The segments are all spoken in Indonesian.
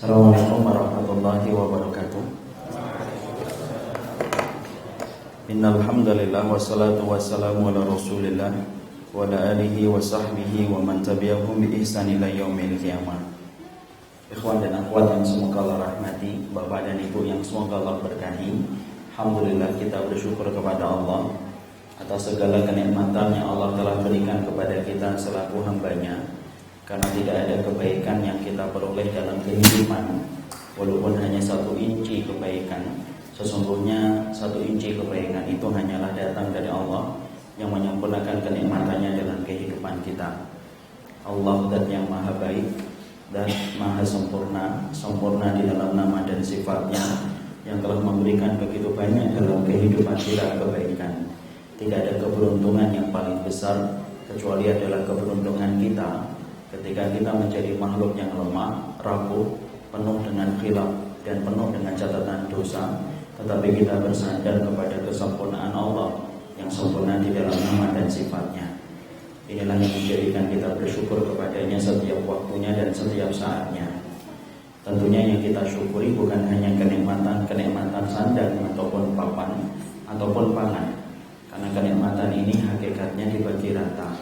Assalamualaikum warahmatullahi wabarakatuh. Innal hamdalillah wassalatu wassalamu ala Rasulillah wa ala alihi wa sahbihi wa man tabi'ahum bi ihsan ila yaumil qiyamah. Ikhwan dan akhwat yang semoga Allah rahmati, Bapak dan Ibu yang semoga Allah berkahi. Alhamdulillah kita bersyukur kepada Allah atas segala kenikmatan yang Allah telah berikan kepada kita selaku hambanya. Karena tidak ada kebaikan yang kita peroleh dalam kehidupan, walaupun hanya 1 inci kebaikan. Sesungguhnya 1 inci kebaikan itu hanyalah datang dari Allah yang menyempurnakan kenikmatannya dalam kehidupan kita. Allah zat yang maha baik dan maha sempurna, sempurna di dalam nama dan sifatnya, yang telah memberikan begitu banyak dalam kehidupan kita kebaikan. Tidak ada keberuntungan yang paling besar kecuali adalah keberuntungan kita ketika kita menjadi makhluk yang lemah, rapuh, penuh dengan khilaf dan penuh dengan catatan dosa, tetapi kita bersandar kepada kesempurnaan Allah yang sempurna di dalam nama dan sifatnya. Inilah yang menjadikan kita bersyukur kepadanya setiap waktunya dan setiap saatnya. Tentunya yang kita syukuri bukan hanya kenikmatan sandang ataupun papan ataupun pangan, karena kenikmatan ini hakikatnya dibagi rata.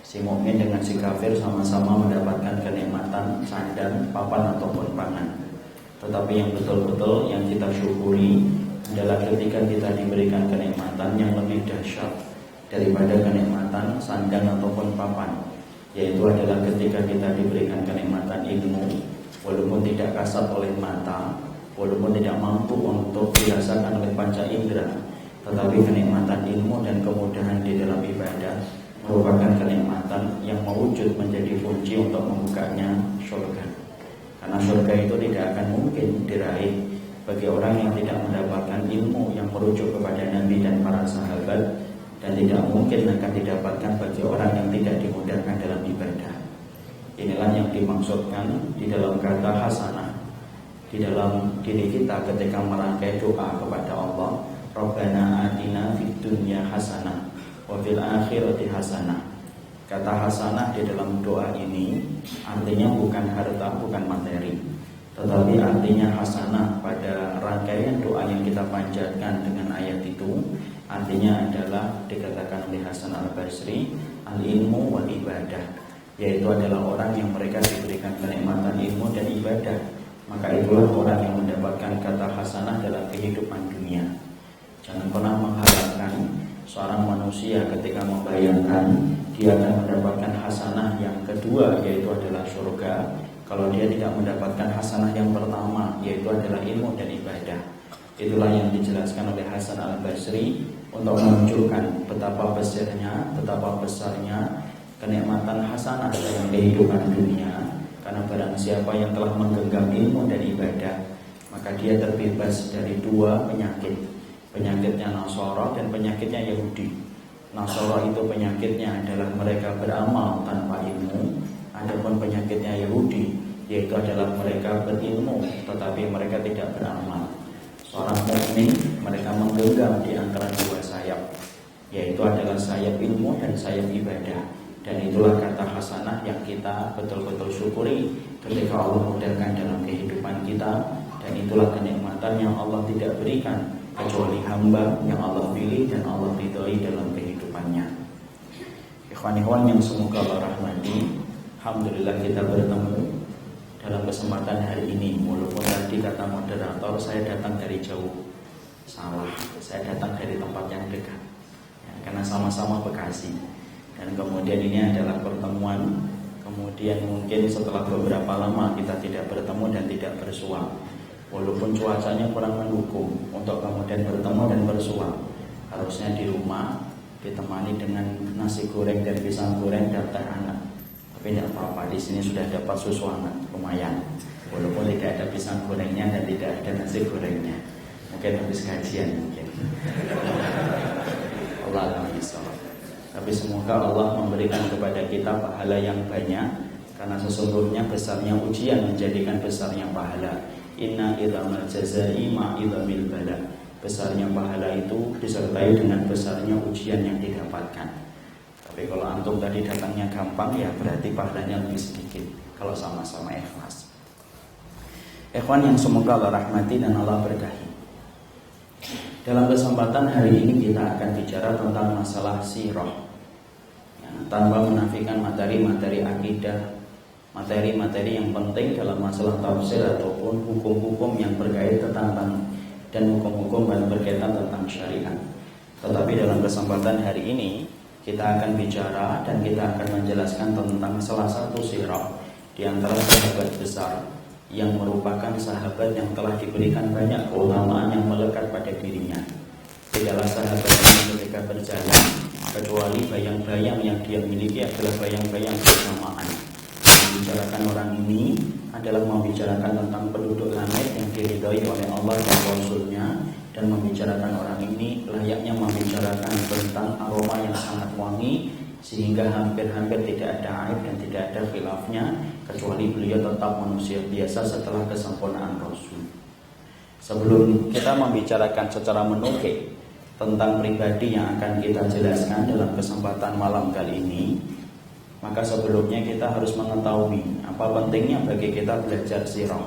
Si mukmin dengan si kafir sama-sama mendapatkan kenikmatan sandang, papan ataupun pangan. Tetapi yang betul-betul yang kita syukuri adalah ketika kita diberikan kenikmatan yang lebih dahsyat daripada kenikmatan sandang ataupun papan, yaitu adalah ketika kita diberikan kenikmatan ilmu, walaupun tidak kasat oleh mata, walaupun tidak mampu untuk dirasakan oleh panca indera, tetapi kenikmatan ilmu dan kemudahan di dalam ibadah merupakan kenikmatan yang mewujud menjadi kunci untuk membukanya surga. Karena surga itu tidak akan mungkin diraih bagi orang yang tidak mendapatkan ilmu yang merujuk kepada Nabi dan para sahabat, dan tidak mungkin akan didapatkan bagi orang yang tidak dimudahkan dalam ibadah. Inilah yang dimaksudkan di dalam kata hasanah di dalam diri kita ketika merangkai doa kepada Allah, Rabbana atina fid dunya hasanah wa fil akhirati hasanah. Kata hasanah di dalam doa ini artinya bukan harta, bukan materi, tetapi artinya hasanah pada rangkaian doa yang kita panjatkan dengan ayat itu. Artinya adalah dikatakan oleh Hasan al-Basri, al-ilmu wal ibadah, yaitu adalah orang yang mereka diberikan kenikmatan ilmu dan ibadah, maka itulah orang yang mendapatkan kata hasanah dalam kehidupan dunia. Jangan pernah mengharapkan seorang manusia ketika membayangkan dia akan mendapatkan hasanah yang kedua, yaitu adalah surga, kalau dia tidak mendapatkan hasanah yang pertama, yaitu adalah ilmu dan ibadah. Itulah yang dijelaskan oleh Hasan al-Basri untuk menunjukkan betapa besarnya kenikmatan hasanah dalam kehidupan dunia. Karena barang siapa yang telah menggenggam ilmu dan ibadah, maka dia terbebas dari 2 penyakit. Penyakitnya Nasara dan penyakitnya Yahudi. Nasara itu penyakitnya adalah mereka beramal tanpa ilmu. Adapun penyakitnya Yahudi yaitu adalah mereka berilmu tetapi mereka tidak beramal. Seorang mukmin mereka menggenggam di antara 2 sayap, yaitu adalah sayap ilmu dan sayap ibadah. Dan itulah kata hasanah yang kita betul-betul syukuri ketika Allah mudahkan dalam kehidupan kita. Dan itulah kenikmatan yang Allah tidak berikan kecuali hamba yang Allah pilih dan Allah ridhoi dalam kehidupannya. Ikhwan-ikhwan yang semoga Allah rahmati, alhamdulillah kita bertemu dalam kesempatan hari ini. Walaupun tadi kata moderator saya datang dari jauh, salah, saya datang dari tempat yang dekat ya, karena sama-sama Bekasi. Dan kemudian ini adalah pertemuan, kemudian mungkin setelah beberapa lama kita tidak bertemu dan tidak bersua, walaupun cuacanya kurang mendukung untuk kemudian bertemu dan bersua. Harusnya di rumah ditemani dengan nasi goreng dan pisang goreng dan teh hangat. Tapi tidak apa-apa, di sini sudah dapat susu hangat, lumayan. Walaupun tidak ada pisang gorengnya dan tidak ada nasi gorengnya. Mungkin habis kajian mungkin. Allah Alhamdulillah. Tapi semoga Allah memberikan kepada kita pahala yang banyak, karena sesungguhnya besarnya ujian menjadikan besarnya pahala. Inna idzamal jazai ma idzamil bala. Besarnya pahala itu disertai dengan besarnya ujian yang didapatkan. Tapi kalau antum tadi datangnya gampang, ya berarti pahalanya lebih sedikit kalau sama-sama ikhlas. Ikhwan yang semoga Allah rahmati dan Allah berkahi. Dalam kesempatan hari ini kita akan bicara tentang masalah sirah ya, tanpa menafikan materi-materi akidah, materi-materi yang penting dalam masalah tafsir ataupun hukum-hukum yang berkaitan tentang dan hukum-hukum yang berkaitan tentang syariat. Tetapi dalam kesempatan hari ini kita akan bicara dan kita akan menjelaskan tentang salah satu sirah di antara sahabat besar yang merupakan sahabat yang telah diberikan banyak keutamaan yang melekat pada dirinya. Tidaklah sahabat yang ketika berjalan kecuali bayang-bayang yang dia miliki adalah bayang-bayang keutamaan. Membicarakan orang ini adalah membicarakan tentang penduduk langit yang diridhai oleh Allah dan Rasul-Nya, dan membicarakan orang ini layaknya membicarakan tentang aroma yang sangat wangi sehingga hampir-hampir tidak ada aib dan tidak ada khilafnya, kecuali beliau tetap manusia biasa setelah kesempurnaan Rasul. Sebelum kita membicarakan secara menukik tentang pribadi yang akan kita jelaskan dalam kesempatan malam kali ini, maka sebelumnya kita harus mengetahui apa pentingnya bagi kita belajar sirah.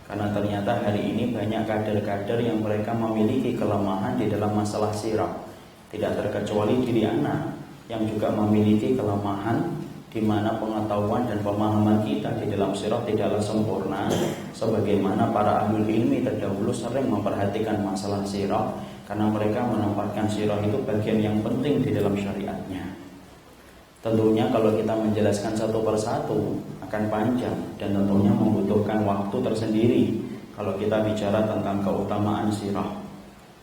Karena ternyata hari ini banyak kader-kader yang mereka memiliki kelemahan di dalam masalah sirah. Tidak terkecuali diri anak yang juga memiliki kelemahan di mana pengetahuan dan pemahaman kita di dalam sirah tidaklah sempurna sebagaimana para ahli ilmi terdahulu sering memperhatikan masalah sirah, karena mereka menempatkan sirah itu bagian yang penting di dalam syariatnya. Tentunya kalau kita menjelaskan satu persatu akan panjang dan tentunya membutuhkan waktu tersendiri kalau kita bicara tentang keutamaan sirah.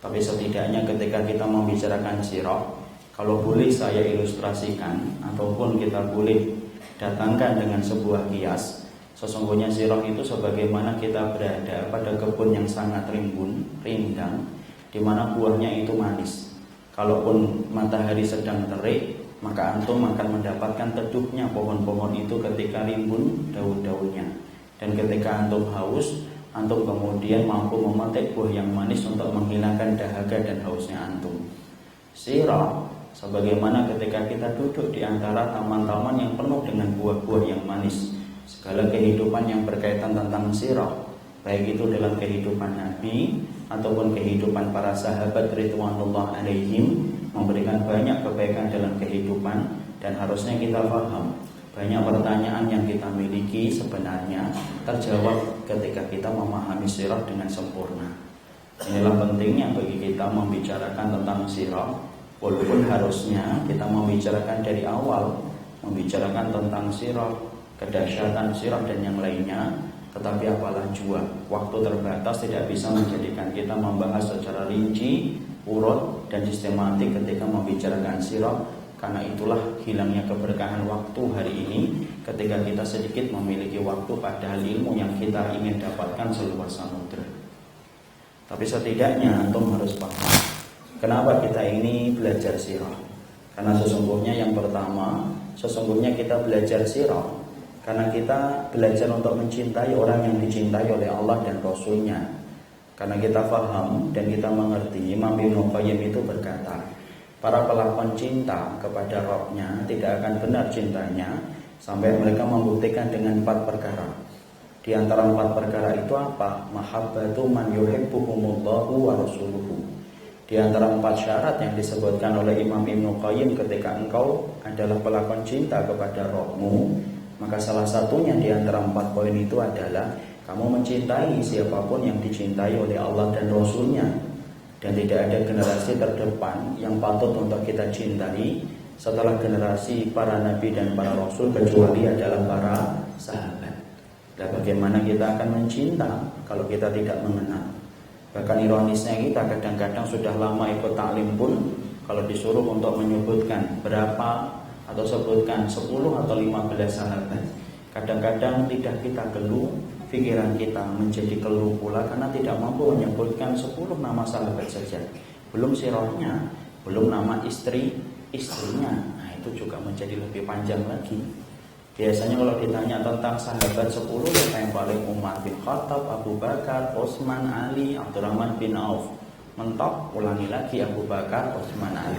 Tapi setidaknya ketika kita membicarakan sirah, kalau boleh saya ilustrasikan ataupun kita boleh datangkan dengan sebuah kias, sesungguhnya sirah itu sebagaimana kita berada pada kebun yang sangat rimbun, rindang, di mana buahnya itu manis. Kalaupun matahari sedang terik, maka antum akan mendapatkan teduhnya pohon-pohon itu ketika rimbun daun-daunnya. Dan ketika antum haus, antum kemudian mampu memetik buah yang manis untuk menghilangkan dahaga dan hausnya antum. Sirah sebagaimana ketika kita duduk di antara taman-taman yang penuh dengan buah-buah yang manis. Segala kehidupan yang berkaitan tentang sirah, baik itu dalam kehidupan Nabi ataupun kehidupan para sahabat ridwanullah alaihim, memberikan banyak kebaikan dalam kehidupan. Dan harusnya kita paham banyak pertanyaan yang kita miliki sebenarnya terjawab ketika kita memahami sirah dengan sempurna. Inilah pentingnya bagi kita membicarakan tentang sirah. Walaupun harusnya kita membicarakan dari awal, membicarakan tentang sirah, kedahsyatan sirah dan yang lainnya, tetapi apalah jua, waktu terbatas tidak bisa menjadikan kita membahas secara rinci, urut dan sistematik ketika membicarakan sirah. Karena itulah hilangnya keberkahan waktu hari ini ketika kita sedikit memiliki waktu padahal ilmu yang kita ingin dapatkan seluas samudra. Tapi setidaknya antum harus paham kenapa kita ini belajar sirah. Karena sesungguhnya yang pertama, sesungguhnya kita belajar sirah karena kita belajar untuk mencintai orang yang dicintai oleh Allah dan Rasul-Nya. Karena kita paham dan kita mengerti, Imam Ibnu Qayyim itu berkata, para pelakon cinta kepada Rabb-Nya tidak akan benar cintanya sampai mereka membuktikan dengan 4 perkara. Di antara 4 perkara itu apa? Mahabbatu man yuhibbuhumullahu wa rasuluhu. Di antara 4 syarat yang disebutkan oleh Imam Ibnu Qayyim ketika engkau adalah pelakon cinta kepada Rabb-Mu, maka salah satunya di antara 4 poin itu adalah kamu mencintai siapapun yang dicintai oleh Allah dan Rasul-Nya. Dan tidak ada generasi terdepan yang patut untuk kita cintai setelah generasi para nabi dan para rasul kecuali adalah para sahabat. Dan bagaimana kita akan mencinta kalau kita tidak mengenal? Bahkan ironisnya kita kadang-kadang sudah lama ikut taklim pun kalau disuruh untuk menyebutkan berapa atau sebutkan 10 atau 15 sahabat, kadang-kadang lidah kita keluh, pikiran kita menjadi keluh pula karena tidak mampu menyebutkan 10 nama sahabat saja. Belum sirahnya, belum nama istrinya. Nah itu juga menjadi lebih panjang lagi. Biasanya kalau ditanya tentang sahabat 10, yang paling Umar bin Khattab, Abu Bakar, Utsman, Ali, Abdurrahman bin Auf. Mentok, ulangi lagi Abu Bakar, Utsman, Ali.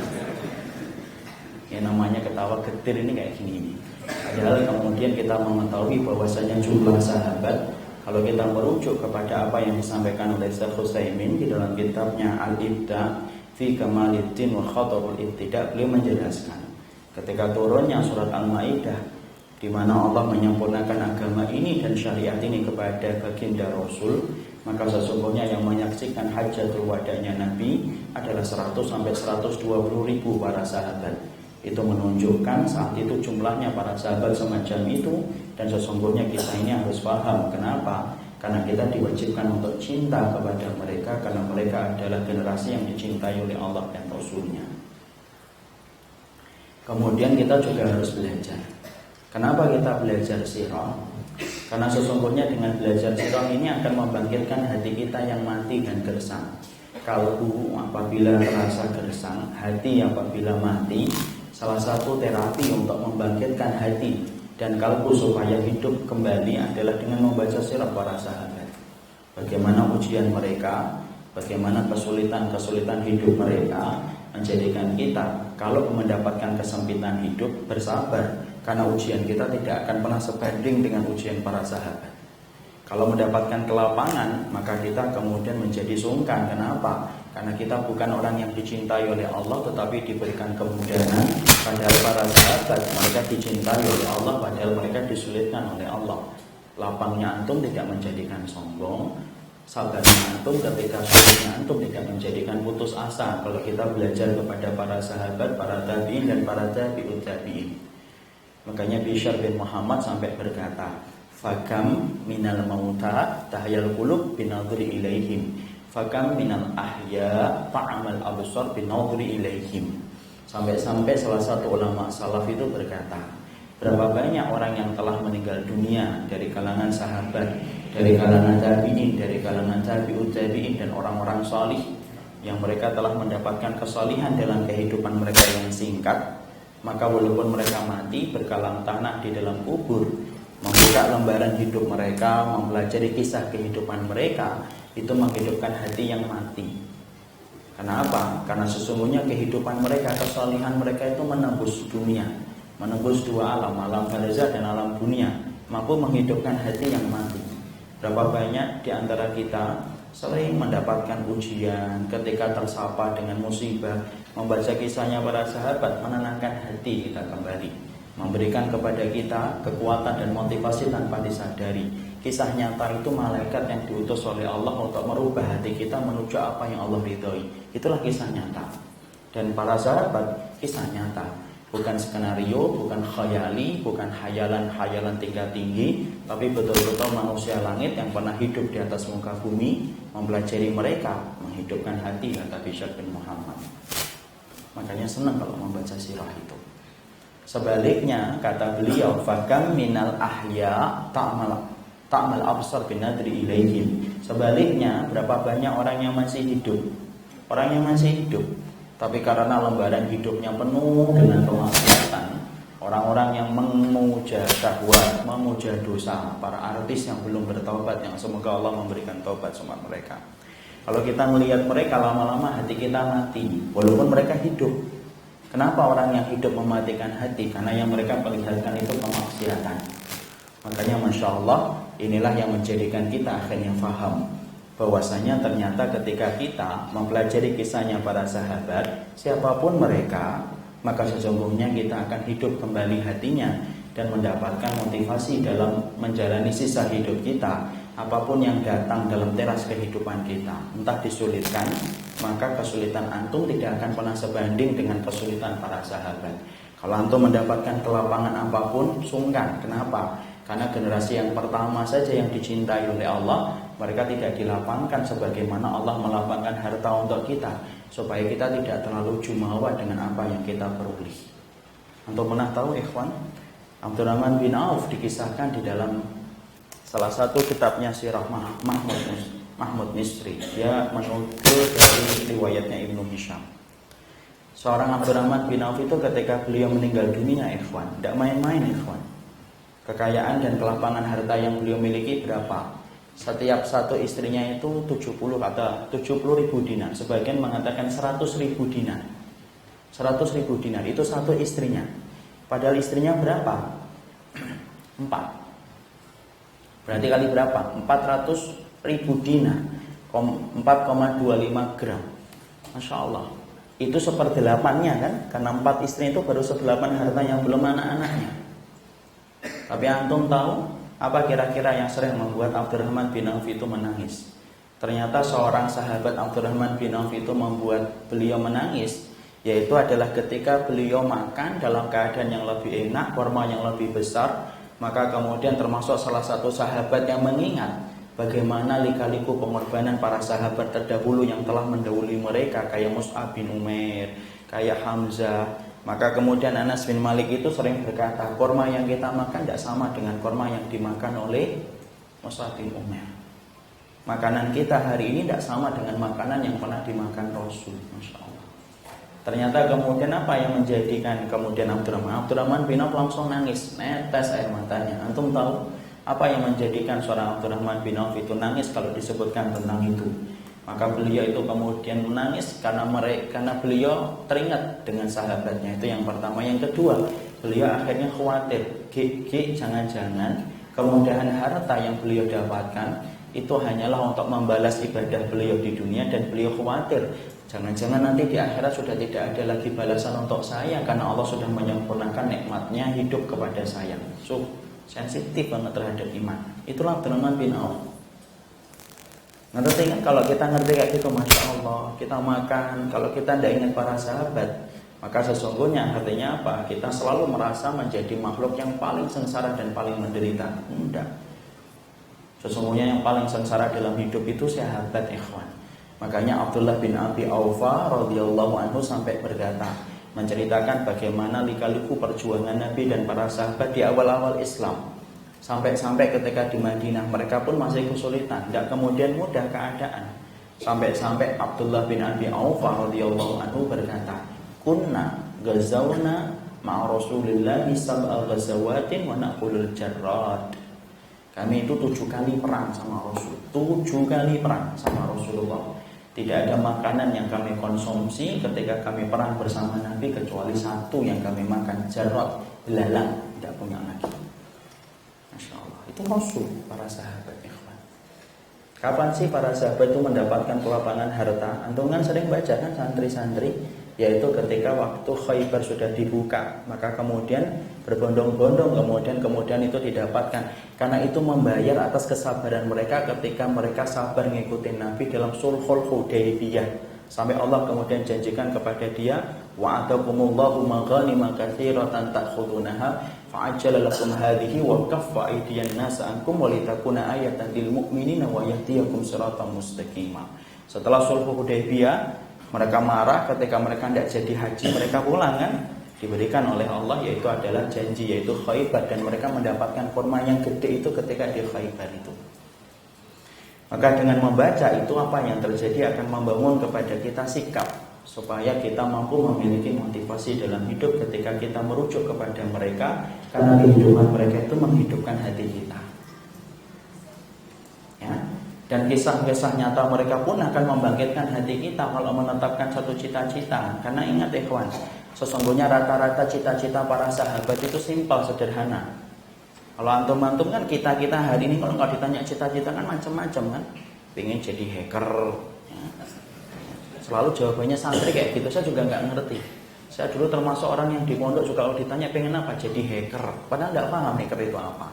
Yang namanya ketawa getir ini kayak gini. Padahal kemudian kita mengetahui bahwasanya jumlah sahabat Kalau kita merujuk kepada apa yang disampaikan oleh Syekh Utsaimin di dalam kitabnya Al-Ibda fi Kamaliddin wa Khatarul Ibtida, beliau menjelaskan ketika turunnya surat Al-Maidah di mana Allah menyempurnakan agama ini dan syariat ini kepada baginda Rasul, maka sesungguhnya yang menyaksikan hajatul wada'nya Nabi adalah 100 sampai 120 ribu para sahabat. Itu menunjukkan saat itu jumlahnya para sahabat semacam itu, dan sesungguhnya kita ini harus paham kenapa? Karena kita diwajibkan untuk cinta kepada mereka, karena mereka adalah generasi yang dicintai oleh Allah dan Rasulnya. Kemudian kita juga harus belajar. Kenapa kita belajar sirah? Karena sesungguhnya dengan belajar sirah ini akan membangkitkan hati kita yang mati dan gersang. Kalbu apabila terasa gersang, hati apabila mati, salah satu terapi untuk membangkitkan hati dan kalbu supaya hidup kembali adalah dengan membaca sirah para sahabat. Bagaimana ujian mereka, bagaimana kesulitan-kesulitan hidup mereka, menjadikan kita kalau mendapatkan kesempitan hidup bersabar, karena ujian kita tidak akan pernah sebanding dengan ujian para sahabat. Kalau mendapatkan kelapangan, maka kita kemudian menjadi sungkan. Kenapa? Karena kita bukan orang yang dicintai oleh Allah, tetapi diberikan kemudahan. Padahal para sahabat, mereka dicintai oleh Allah, padahal mereka disulitkan oleh Allah. Lapangnya antum tidak menjadikan sombong, sabarnya antum ketika sulitnya antum tidak menjadikan putus asa. Kalau kita belajar kepada para sahabat, para tabi'in dan para tabi'ut tabi'in. Makanya Bishr bin Muhammad sampai berkata, "Fakam minal mauta tahyal qulub binadhri ilaihim, fakam minal ahya ta'amal absar binadhri ilaihim." Sampai-sampai salah satu ulama salaf itu berkata, berapa banyak orang yang telah meninggal dunia dari kalangan sahabat, dari kalangan tabi'in, dari kalangan tabi'ut tabi'in dan orang-orang salih yang mereka telah mendapatkan kesalihan dalam kehidupan mereka yang singkat, maka walaupun mereka mati berkalang tanah di dalam kubur, membuka lembaran hidup mereka, mempelajari kisah kehidupan mereka, itu menghidupkan hati yang mati. Kenapa? Karena sesungguhnya kehidupan mereka, kesalihan mereka itu menembus dunia, menembus dua alam, alam barzah dan alam dunia, mampu menghidupkan hati yang mati. Berapa banyak di antara kita sering mendapatkan ujian ketika tersapa dengan musibah, membaca kisahnya para sahabat menenangkan hati kita kembali, memberikan kepada kita kekuatan dan motivasi tanpa disadari. Kisah nyata itu malaikat yang diutus oleh Allah untuk merubah hati kita menuju apa yang Allah ridhoi. Itulah kisah nyata. Dan para sahabat kisah nyata, bukan skenario, bukan khayali, bukan hayalan-hayalan tingkat tinggi, tapi betul-betul manusia langit yang pernah hidup di atas muka bumi. Mempelajari mereka menghidupkan hati, kata Bishr bin Muhammad. Makanya senang kalau membaca sirah itu. Sebaliknya kata beliau, fakam minal ahya ta'mal absar binadri ilaihim. Sebaliknya, berapa banyak orang yang masih hidup, orang yang masih hidup, tapi karena lembaran hidupnya penuh dengan kemaksiatan, orang-orang yang memuja syahwat, memuja dosa, para artis yang belum bertaubat, yang semoga Allah memberikan taubat sama mereka. Kalau kita melihat mereka, lama-lama hati kita mati, walaupun mereka hidup. Kenapa orang yang hidup mematikan hati? Karena yang mereka perlihatkan itu kemaksiatan. Makanya Masya Allah, inilah yang menjadikan kita akhirnya faham bahwasanya ternyata ketika kita mempelajari kisahnya para sahabat, siapapun mereka, maka sesungguhnya kita akan hidup kembali hatinya dan mendapatkan motivasi dalam menjalani sisa hidup kita. Apapun yang datang dalam teras kehidupan kita, entah disulitkan, maka kesulitan antum tidak akan pernah sebanding dengan kesulitan para sahabat. Kalau antum mendapatkan kelapangan apapun, sungkan. Kenapa? Karena generasi yang pertama saja yang dicintai oleh Allah, mereka tidak dilapangkan sebagaimana Allah melapangkan harta untuk kita, supaya kita tidak terlalu jumawa dengan apa yang kita peroleh. Antum pernah tahu ikhwan, Abdurrahman bin Auf dikisahkan di dalam salah satu kitabnya Sirah Mahmud Misri. Dia menukil dari riwayatnya Ibnu Hisham. Seorang Abdurrahman bin Auf itu ketika beliau meninggal dunia, ikhwan, tidak main-main ikhwan. Kekayaan dan kelapangan harta yang beliau miliki berapa? Setiap satu istrinya itu 70.000 dinar. Sebagian mengatakan 100.000 dinar. 100.000 dinar itu satu istrinya. Padahal istrinya berapa? 4. Berarti kali berapa? 400.000 dinar, 4,25 gram. Masya Allah. Itu 1/8-nya kan? Karena 4 istri itu baru 1/8 harta yang belum anak-anaknya. Tapi antum tahu apa kira-kira yang sering membuat Abdurrahman bin Auf itu menangis? Ternyata seorang sahabat Abdurrahman bin Auf itu membuat beliau menangis, yaitu adalah ketika beliau makan dalam keadaan yang lebih enak, kurma yang lebih besar, maka kemudian termasuk salah satu sahabat yang mengingat bagaimana lika-liku pengorbanan para sahabat terdahulu yang telah mendahului mereka, kayak Mus'ab bin Umair, kayak Hamzah. Maka kemudian Anas bin Malik itu sering berkata, kurma yang kita makan tidak sama dengan kurma yang dimakan oleh Mus'ab bin Umair. Makanan kita hari ini tidak sama dengan makanan yang pernah dimakan Rasul. Masya Allah. Ternyata kemudian apa yang menjadikan kemudian Abdurrahman bin Auf langsung nangis, netes air matanya. Antum tahu apa yang menjadikan seorang Abdurrahman bin Auf itu nangis kalau disebutkan tentang itu? Maka beliau itu kemudian menangis karena beliau teringat dengan sahabatnya. Itu yang pertama. Yang kedua, beliau akhirnya khawatir, jangan-jangan kemudahan harta yang beliau dapatkan itu hanyalah untuk membalas ibadah beliau di dunia, dan beliau khawatir jangan-jangan nanti di akhirat sudah tidak ada lagi balasan untuk saya karena Allah sudah menyempurnakan nikmatnya hidup kepada saya. So, sensitif banget terhadap iman. Itulah Abdurrahman bin Auf. Ngerti kan? Kalau kita ngerti kayak gitu, Masya Allah, kita makan. Kalau kita tidak ingat para sahabat, maka sesungguhnya artinya apa? Kita selalu merasa menjadi makhluk yang paling sengsara dan paling menderita. Enggak. Sesungguhnya yang paling sengsara dalam hidup itu sahabat, ikhwan. Makanya Abdullah bin Abi Aufa radhiyallahu anhu sampai berkata, menceritakan bagaimana lika-liku perjuangan Nabi dan para sahabat di awal-awal Islam. Sampai-sampai ketika di Madinah mereka pun masih kesulitan, tidak kemudian mudah keadaan. Sampai-sampai Abdullah bin Abi Aufa radhiyallahu anhu berkata, "Kunna ghazawna ma'a Rasulillah sab'a ghazawatin wa naqulul jarrad." Kami itu 7 kali perang sama Rasul, 7 kali perang sama Rasulullah. Tidak ada makanan yang kami konsumsi ketika kami perang bersama Nabi kecuali satu yang kami makan, jarrad, belalang, tidak punya lagi. Masya Allah, itu Rasul, para sahabat, ikhwan. Kapan sih para sahabat itu mendapatkan kelapangan harta? Antum kan sering baca kan santri-santri, yaitu ketika waktu Khaybar sudah dibuka, maka kemudian berbondong-bondong kemudian itu didapatkan, karena itu membayar atas kesabaran mereka ketika mereka sabar ngikutin Nabi dalam sulhul Hudaybiyah, sampai Allah kemudian janjikan kepada dia, wa'adakumullahu maghanima katsiratan ta'khudunaha fa'ajjala lakum hadhihi wa kaffa aydiyan nas ankum wa litakuna ayatan lil mu'minina wa yahdiyakum siratan mustaqima. Setelah sulhul Hudaybiyah, mereka marah ketika mereka tidak jadi haji, mereka pulang kan, diberikan oleh Allah yaitu adalah janji, yaitu Khaybar, dan mereka mendapatkan kurma yang gede itu ketika di Khaybar itu. Maka dengan membaca itu apa yang terjadi akan membangun kepada kita sikap supaya kita mampu memiliki motivasi dalam hidup ketika kita merujuk kepada mereka, karena kehidupan mereka itu menghidupkan hati kita. Ya. Dan kisah-kisah nyata mereka pun akan membangkitkan hati kita kalau menetapkan satu cita-cita. Karena ingat ikhwan, sesungguhnya rata-rata cita-cita para sahabat itu simpel, sederhana. Kalau antum-antum kan kita hari ini kalau nggak ditanya cita-cita kan macam-macam kan. Pengen jadi hacker, ya. Selalu jawabannya santri kayak gitu. Saya juga nggak ngerti. Saya dulu termasuk orang yang di pondok juga kalau ditanya pengen apa, jadi hacker. Padahal nggak paham hacker itu apa.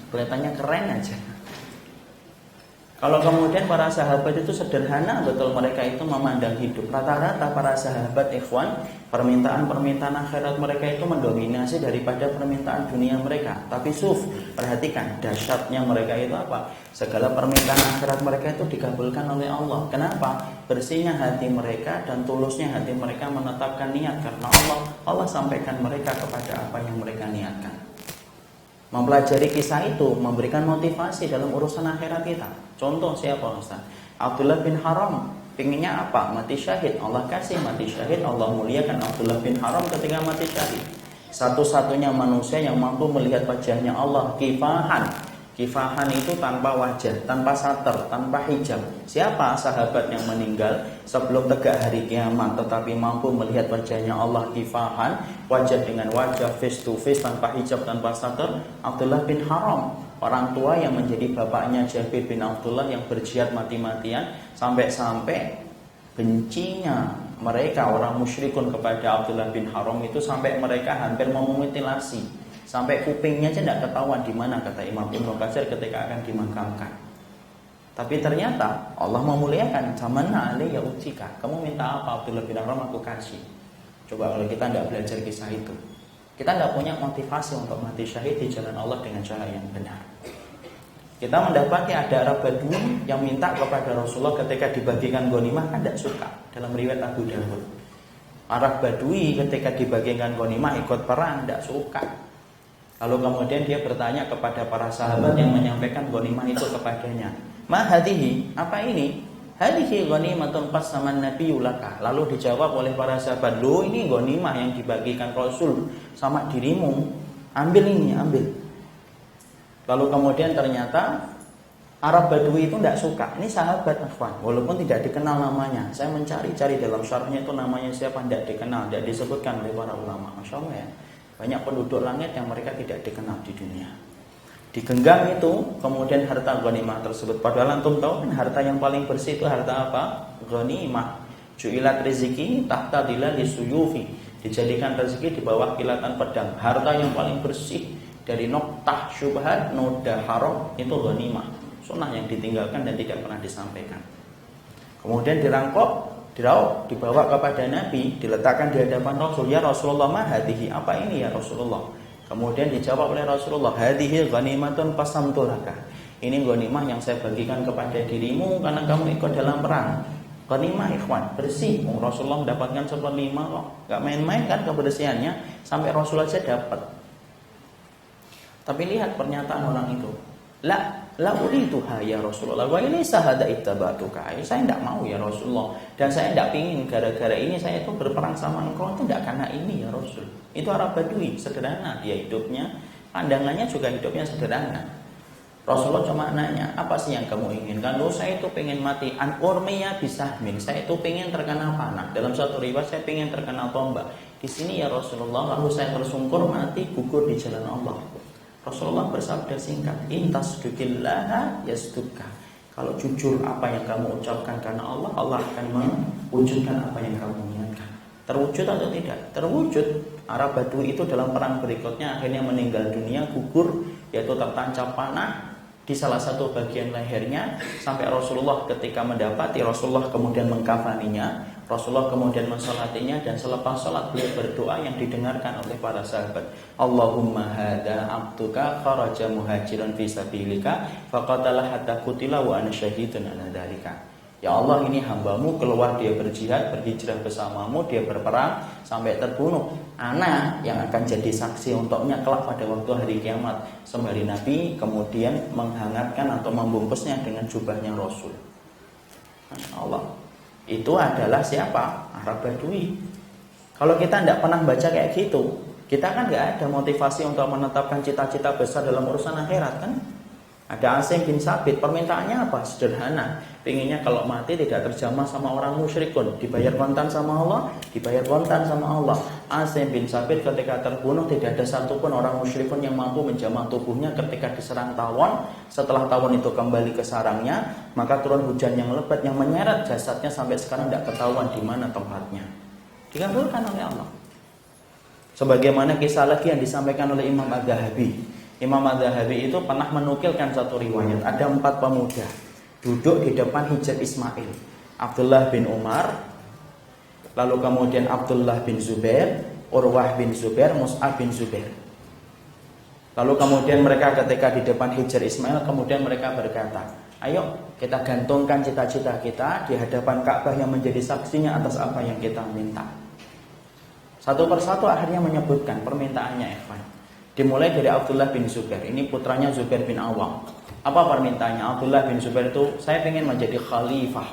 Kelihatannya keren aja. Kalau kemudian para sahabat itu sederhana betul, mereka itu memandang hidup. Rata-rata para sahabat, ikhwan, permintaan akhirat mereka itu mendominasi daripada permintaan dunia mereka. Tapi perhatikan dahsyatnya mereka itu apa? Segala permintaan akhirat mereka itu dikabulkan oleh Allah. Kenapa? Bersihnya hati mereka dan tulusnya hati mereka menetapkan niat karena Allah sampaikan mereka kepada apa yang mereka niatkan. Mempelajari kisah itu memberikan motivasi dalam urusan akhirat kita. Contoh siapa Ustaz? Abdullah bin Haram, pinginnya apa? Mati syahid. Allah kasih mati syahid, Allah muliakan Abdullah bin Haram ketika mati syahid. Satu-satunya manusia yang mampu melihat wajahnya Allah, kifahan. Kifahan itu tanpa wajah, tanpa satar, tanpa hijab. Siapa sahabat yang meninggal sebelum tegak hari kiamat tetapi mampu melihat wajahnya Allah kifahan, wajah dengan wajah, face to face, tanpa hijab, tanpa satar? Abdullah bin Haram. orang tua yang menjadi bapaknya Jabir bin Abdullah yang berjihad mati-matian, sampai-sampai bencinya mereka orang musyrikun kepada Abdullah bin Haram itu sampai mereka hampir memutilasi, sampai kupingnya aja tidak ketahuan di mana, kata Imam Ibnu Katsir ketika akan dimakamkan. Tapi ternyata Allah memuliakan, zamanna ali ya utika, kamu minta apa Abdullah bin Haram aku kasih. Coba kalau kita tidak belajar kisah itu, kita tidak punya motivasi untuk mati syahid di jalan Allah dengan cara yang benar. Kita mendapati ada Arab Badui yang minta kepada Rasulullah ketika dibagikan ghanimah, kan tidak suka. Dalam riwayat Abu Dawud, Arab Badui ketika dibagikan ghanimah ikut perang, tidak suka. Lalu kemudian dia bertanya kepada para sahabat yang menyampaikan ghanimah itu kepadanya, "Ma hadhihi, apa ini?" "Hadhihi ghanimatun qasaman nabiyyu laka." Lalu dijawab oleh para sahabat, "Loh, ini ghanimah yang dibagikan Rasul sama dirimu. Ambil ini, ambil." Lalu kemudian ternyata Arab Badui itu tidak suka. Ini sahabat Afwan, walaupun tidak dikenal namanya. Saya mencari-cari dalam syarahnya itu namanya siapa, tidak dikenal, tidak disebutkan oleh para ulama. Masya Allah ya, banyak penduduk langit yang mereka tidak dikenal di dunia. Digenggam itu kemudian harta ghanimah tersebut. Padahal antum tahu kan harta yang paling bersih itu harta apa? Ghanimah. Ju'ilat riziki tahta dilali suyufi. Dijadikan rezeki di bawah kilatan pedang. Harta yang paling bersih dari noktah syubhat, noda haram itu ghanimah. Sunnah yang ditinggalkan dan tidak pernah disampaikan. Kemudian diraup, dibawa kepada Nabi, diletakkan di hadapan Rasul. "Ya Rasulullah, ma hadhihi?" Apa ini ya Rasulullah? Kemudian dijawab oleh Rasulullah, "Hadhihi ghanimatun qasamtu laka." Ini ghanimah yang saya bagikan kepada dirimu karena kamu ikut dalam perang. Ghanimah ikhwan, bersih. Rasulullah mendapatkan 1/5 kok. Enggak main-main kan kebersihannya, sampai Rasul aja dapat. Tapi lihat pernyataan orang itu. La urituha ya Rasulullah, wa ini sahada ittabatuka. Saya tidak mau ya Rasulullah, dan saya tidak ingin gara-gara ini saya itu berperang sama engkau, itu tidak karena ini ya Rasul. Itu Arab Badui, sederhana dia hidupnya, pandangannya juga hidupnya sederhana. Rasulullah cuma nanya, apa sih yang kamu inginkan? Loh, saya itu pengen mati an urmiya bisahmin, saya itu pengen terkena panah. Dalam satu riwayat saya pengen terkena tombak. Di sini ya Rasulullah, lalu saya tersungkur mati gugur di jalan Allah. Rasulullah bersabda singkat, "Intasduqillaha yasduqka." Kalau jujur apa yang kamu ucapkan karena Allah, Allah akan mewujudkan apa yang kamu niatkan. Terwujud atau tidak? Terwujud. Arab Badui itu dalam perang berikutnya akhirnya meninggal dunia, gugur, yaitu tertancap panah di salah satu bagian lehernya, sampai Rasulullah ketika mendapati, Rasulullah kemudian mengkafaninya, Rasulullah kemudian mensolatinya, dan selepas sholat beliau berdoa yang didengarkan oleh para sahabat. "Allahumma hadza abduka kharaja muhajiran fi sabilika faqatala hatta qutila wa ana syahidun ala dzalika." Ya Allah, ini hambamu keluar, dia berjihad, berhijrah bersamamu, dia berperang sampai terbunuh. Ana yang akan jadi saksi untuknya kelak pada waktu hari kiamat. Sembari Nabi kemudian menghangatkan atau membungkusnya dengan jubahnya Rasul. Masya Allah. Itu adalah siapa? Arab Badui. Kalau kita tidak pernah baca kayak gitu, kita kan nggak ada motivasi untuk menetapkan cita-cita besar dalam urusan akhirat kan? Ada Asim bin Sabit, permintaannya apa? Sederhana, pengennya kalau mati tidak terjamah sama orang musyrikun, dibayar kontan sama Allah, dibayar kontan sama Allah. Asim bin Sabit ketika terbunuh tidak ada satupun orang musyrikun yang mampu menjamah tubuhnya ketika diserang tawon. Setelah tawon itu kembali ke sarangnya, maka turun hujan yang lebat yang menyeret jasadnya sampai sekarang tidak ketahuan di mana tempatnya. Dikabulkan oleh Allah. Sebagaimana kisah lagi yang disampaikan oleh Imam Az-Zahabi. Imam Az-Zahabi itu pernah menukilkan satu riwayat. Ada 4 pemuda duduk di depan Hijr Ismail. Abdullah bin Umar, lalu kemudian Abdullah bin Zubair, Urwah bin Zubair, Mus'ab bin Zubair. Lalu kemudian mereka ketika di depan Hijr Ismail, kemudian mereka berkata, "Ayo kita gantungkan cita-cita kita di hadapan Ka'bah yang menjadi saksinya atas apa yang kita minta." Satu persatu akhirnya menyebutkan permintaannya, Ikhwan. Dimulai dari Abdullah bin Zubair, ini putranya Zubair bin Awam. Apa permintaannya? Abdullah bin Zubair itu, saya ingin menjadi khalifah.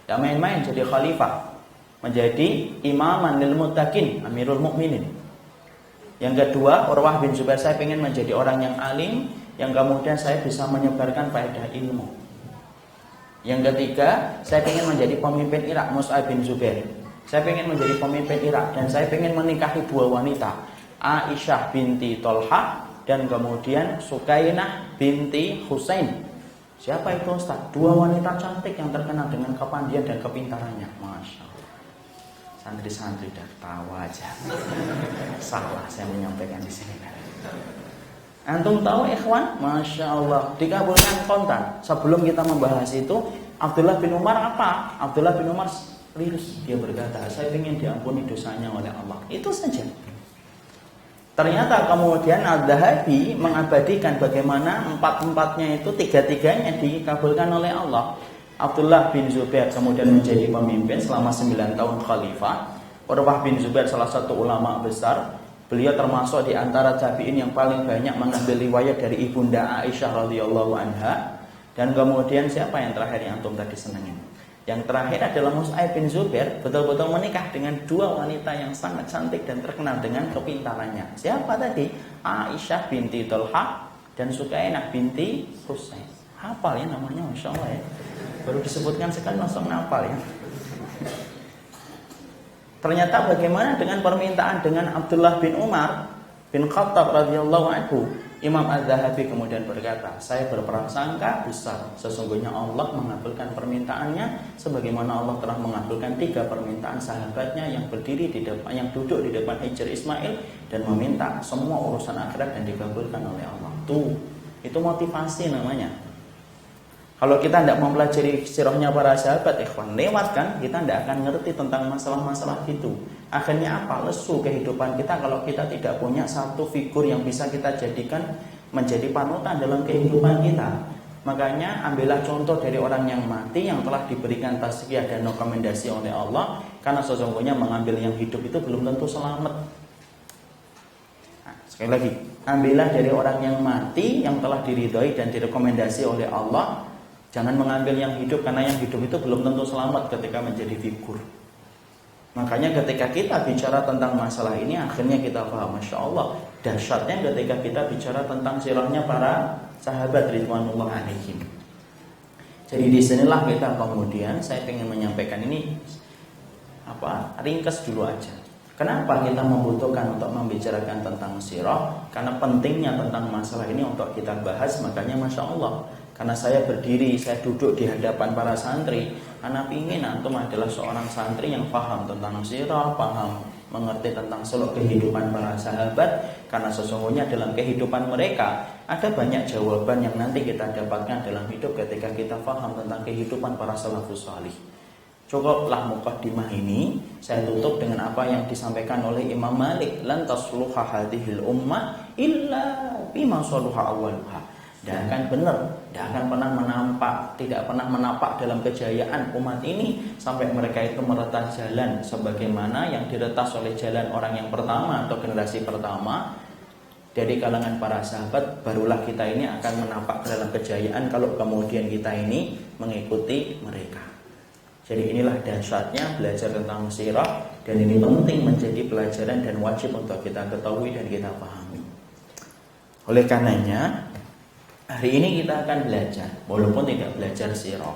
Tidak main-main jadi khalifah, menjadi imaman lil muttaqin, amirul mukminin. Yang kedua, Urwah bin Zubair, saya ingin menjadi orang yang alim, yang kemudian saya bisa menyebarkan faedah ilmu. Yang ketiga, saya ingin menjadi pemimpin Irak, Mus'ab bin Zubair. Saya ingin menjadi pemimpin Irak dan saya ingin menikahi 2 wanita, Aisyah binti Tolha dan kemudian Sukainah binti Husain. Siapa itu Ustaz? Dua wanita cantik yang terkenal dengan kepandian dan kepintarannya. Masya Allah. Santri-santri udah tawa aja. Salah saya menyampaikan di sini. Antum tahu ikhwan? Masya Allah, dikabulkan kontan. Sebelum kita membahas itu, Abdullah bin Umar apa? Abdullah bin Umar lirus, dia berkata, saya ingin diampuni dosanya oleh Allah. Itu saja. Ternyata kemudian Al-Dhahabi mengabadikan bagaimana empat-empatnya itu tiga-tiganya dikabulkan oleh Allah. Abdullah bin Zubair kemudian menjadi pemimpin selama 9 tahun khalifah. Urwah bin Zubair salah satu ulama besar. Beliau termasuk di antara tabi'in yang paling banyak mengambil riwayat dari ibunda Aisyah radhiyallahu anha. Dan kemudian siapa yang terakhir yang antum tadi senangin? Yang terakhir adalah Mus'ab bin Zubair, betul-betul menikah dengan dua wanita yang sangat cantik dan terkenal dengan kepintarannya. Siapa tadi? Aisyah binti Talha dan Sukainah binti Husain. Hafal ya namanya, Masya Allah ya. Baru disebutkan sekali langsung hafal ya. Ternyata bagaimana dengan permintaan dengan Abdullah bin Umar bin Khattab radhiyallahu anhu? Imam Az-Zahabi kemudian berkata, saya berprasangka besar sesungguhnya Allah mengabulkan permintaannya sebagaimana Allah telah mengabulkan 3 permintaan sahabatnya yang berdiri di depan, yang duduk di depan Hijr Ismail dan meminta semua urusan akhirat dan dikabulkan oleh Allah. Itu motivasi namanya. Kalau kita tidak mempelajari sirahnya para sahabat, ikhwan, lewat kan, kita tidak akan ngerti tentang masalah-masalah itu. Akhirnya apa? Lesu kehidupan kita kalau kita tidak punya satu figur yang bisa kita jadikan menjadi panutan dalam kehidupan kita. Makanya ambillah contoh dari orang yang mati yang telah diberikan tazkiyah dan rekomendasi oleh Allah, karena sesungguhnya mengambil yang hidup itu belum tentu selamat. Nah, sekali lagi, ambillah dari orang yang mati yang telah diridhoi dan direkomendasi oleh Allah. Jangan mengambil yang hidup, karena yang hidup itu belum tentu selamat ketika menjadi figur. Makanya ketika kita bicara tentang masalah ini, akhirnya kita paham, Masya Allah, dahsyatnya ketika kita bicara tentang sirahnya para sahabat ridwanullah alaihim. Jadi disinilah kita kemudian, saya ingin menyampaikan ini ringkas dulu aja. Kenapa kita membutuhkan untuk membicarakan tentang sirah? Karena pentingnya tentang masalah ini untuk kita bahas. Makanya Masya Allah, karena saya berdiri, saya duduk di hadapan para santri, karena ingin antum adalah seorang santri yang paham tentang sirah, paham mengerti tentang seluk kehidupan para sahabat. Karena sesungguhnya dalam kehidupan mereka ada banyak jawaban yang nanti kita dapatkan dalam hidup ketika kita paham tentang kehidupan para salafus salih. Cukuplah muqaddimah ini, saya tutup dengan apa yang disampaikan oleh Imam Malik, lan tasluha hadhil ummah illa bima saluha awwaluha. Tidak akan benar, tidak akan pernah tidak pernah menapak dalam kejayaan umat ini sampai mereka itu meretas jalan sebagaimana yang diretas oleh jalan orang yang pertama atau generasi pertama dari kalangan para sahabat. Barulah kita ini akan menapak dalam kejayaan kalau kemudian kita ini mengikuti mereka. Jadi inilah dahsyatnya belajar tentang sirah, dan ini penting menjadi pelajaran dan wajib untuk kita ketahui dan kita pahami. Oleh karenanya, hari ini kita akan belajar, walaupun tidak belajar sirah,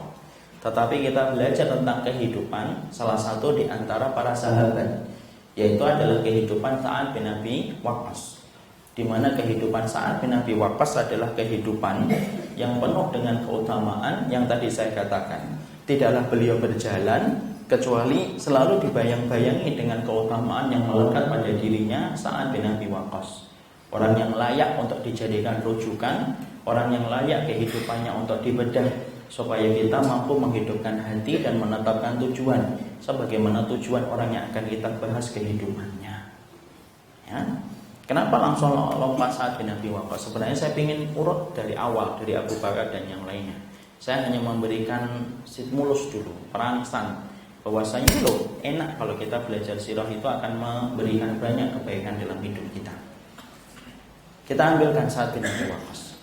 tetapi kita belajar tentang kehidupan salah satu di antara para sahabat, yaitu adalah kehidupan Sa'ad bin Abi Waqqas. Di mana kehidupan Sa'ad bin Abi Waqqas adalah kehidupan yang penuh dengan keutamaan yang tadi saya katakan. Tidaklah beliau berjalan kecuali selalu dibayang-bayangi dengan keutamaan yang melekat pada dirinya Sa'ad bin Abi Waqqas. Orang yang layak untuk dijadikan rujukan, orang yang layak kehidupannya untuk dibedah supaya kita mampu menghidupkan hati dan menetapkan tujuan sebagaimana tujuan orang yang akan kita bahas kehidupannya. Ya. Kenapa langsung lompat Sa'ad bin Abi Waqqas? Sebenarnya saya ingin urut dari awal, dari Abu Bakar dan yang lainnya. Saya hanya memberikan stimulus dulu, perangsang bahwasanya enak kalau kita belajar sirah itu akan memberikan banyak kebaikan dalam hidup kita. Kita ambilkan Sa'ad bin Abi Waqqas.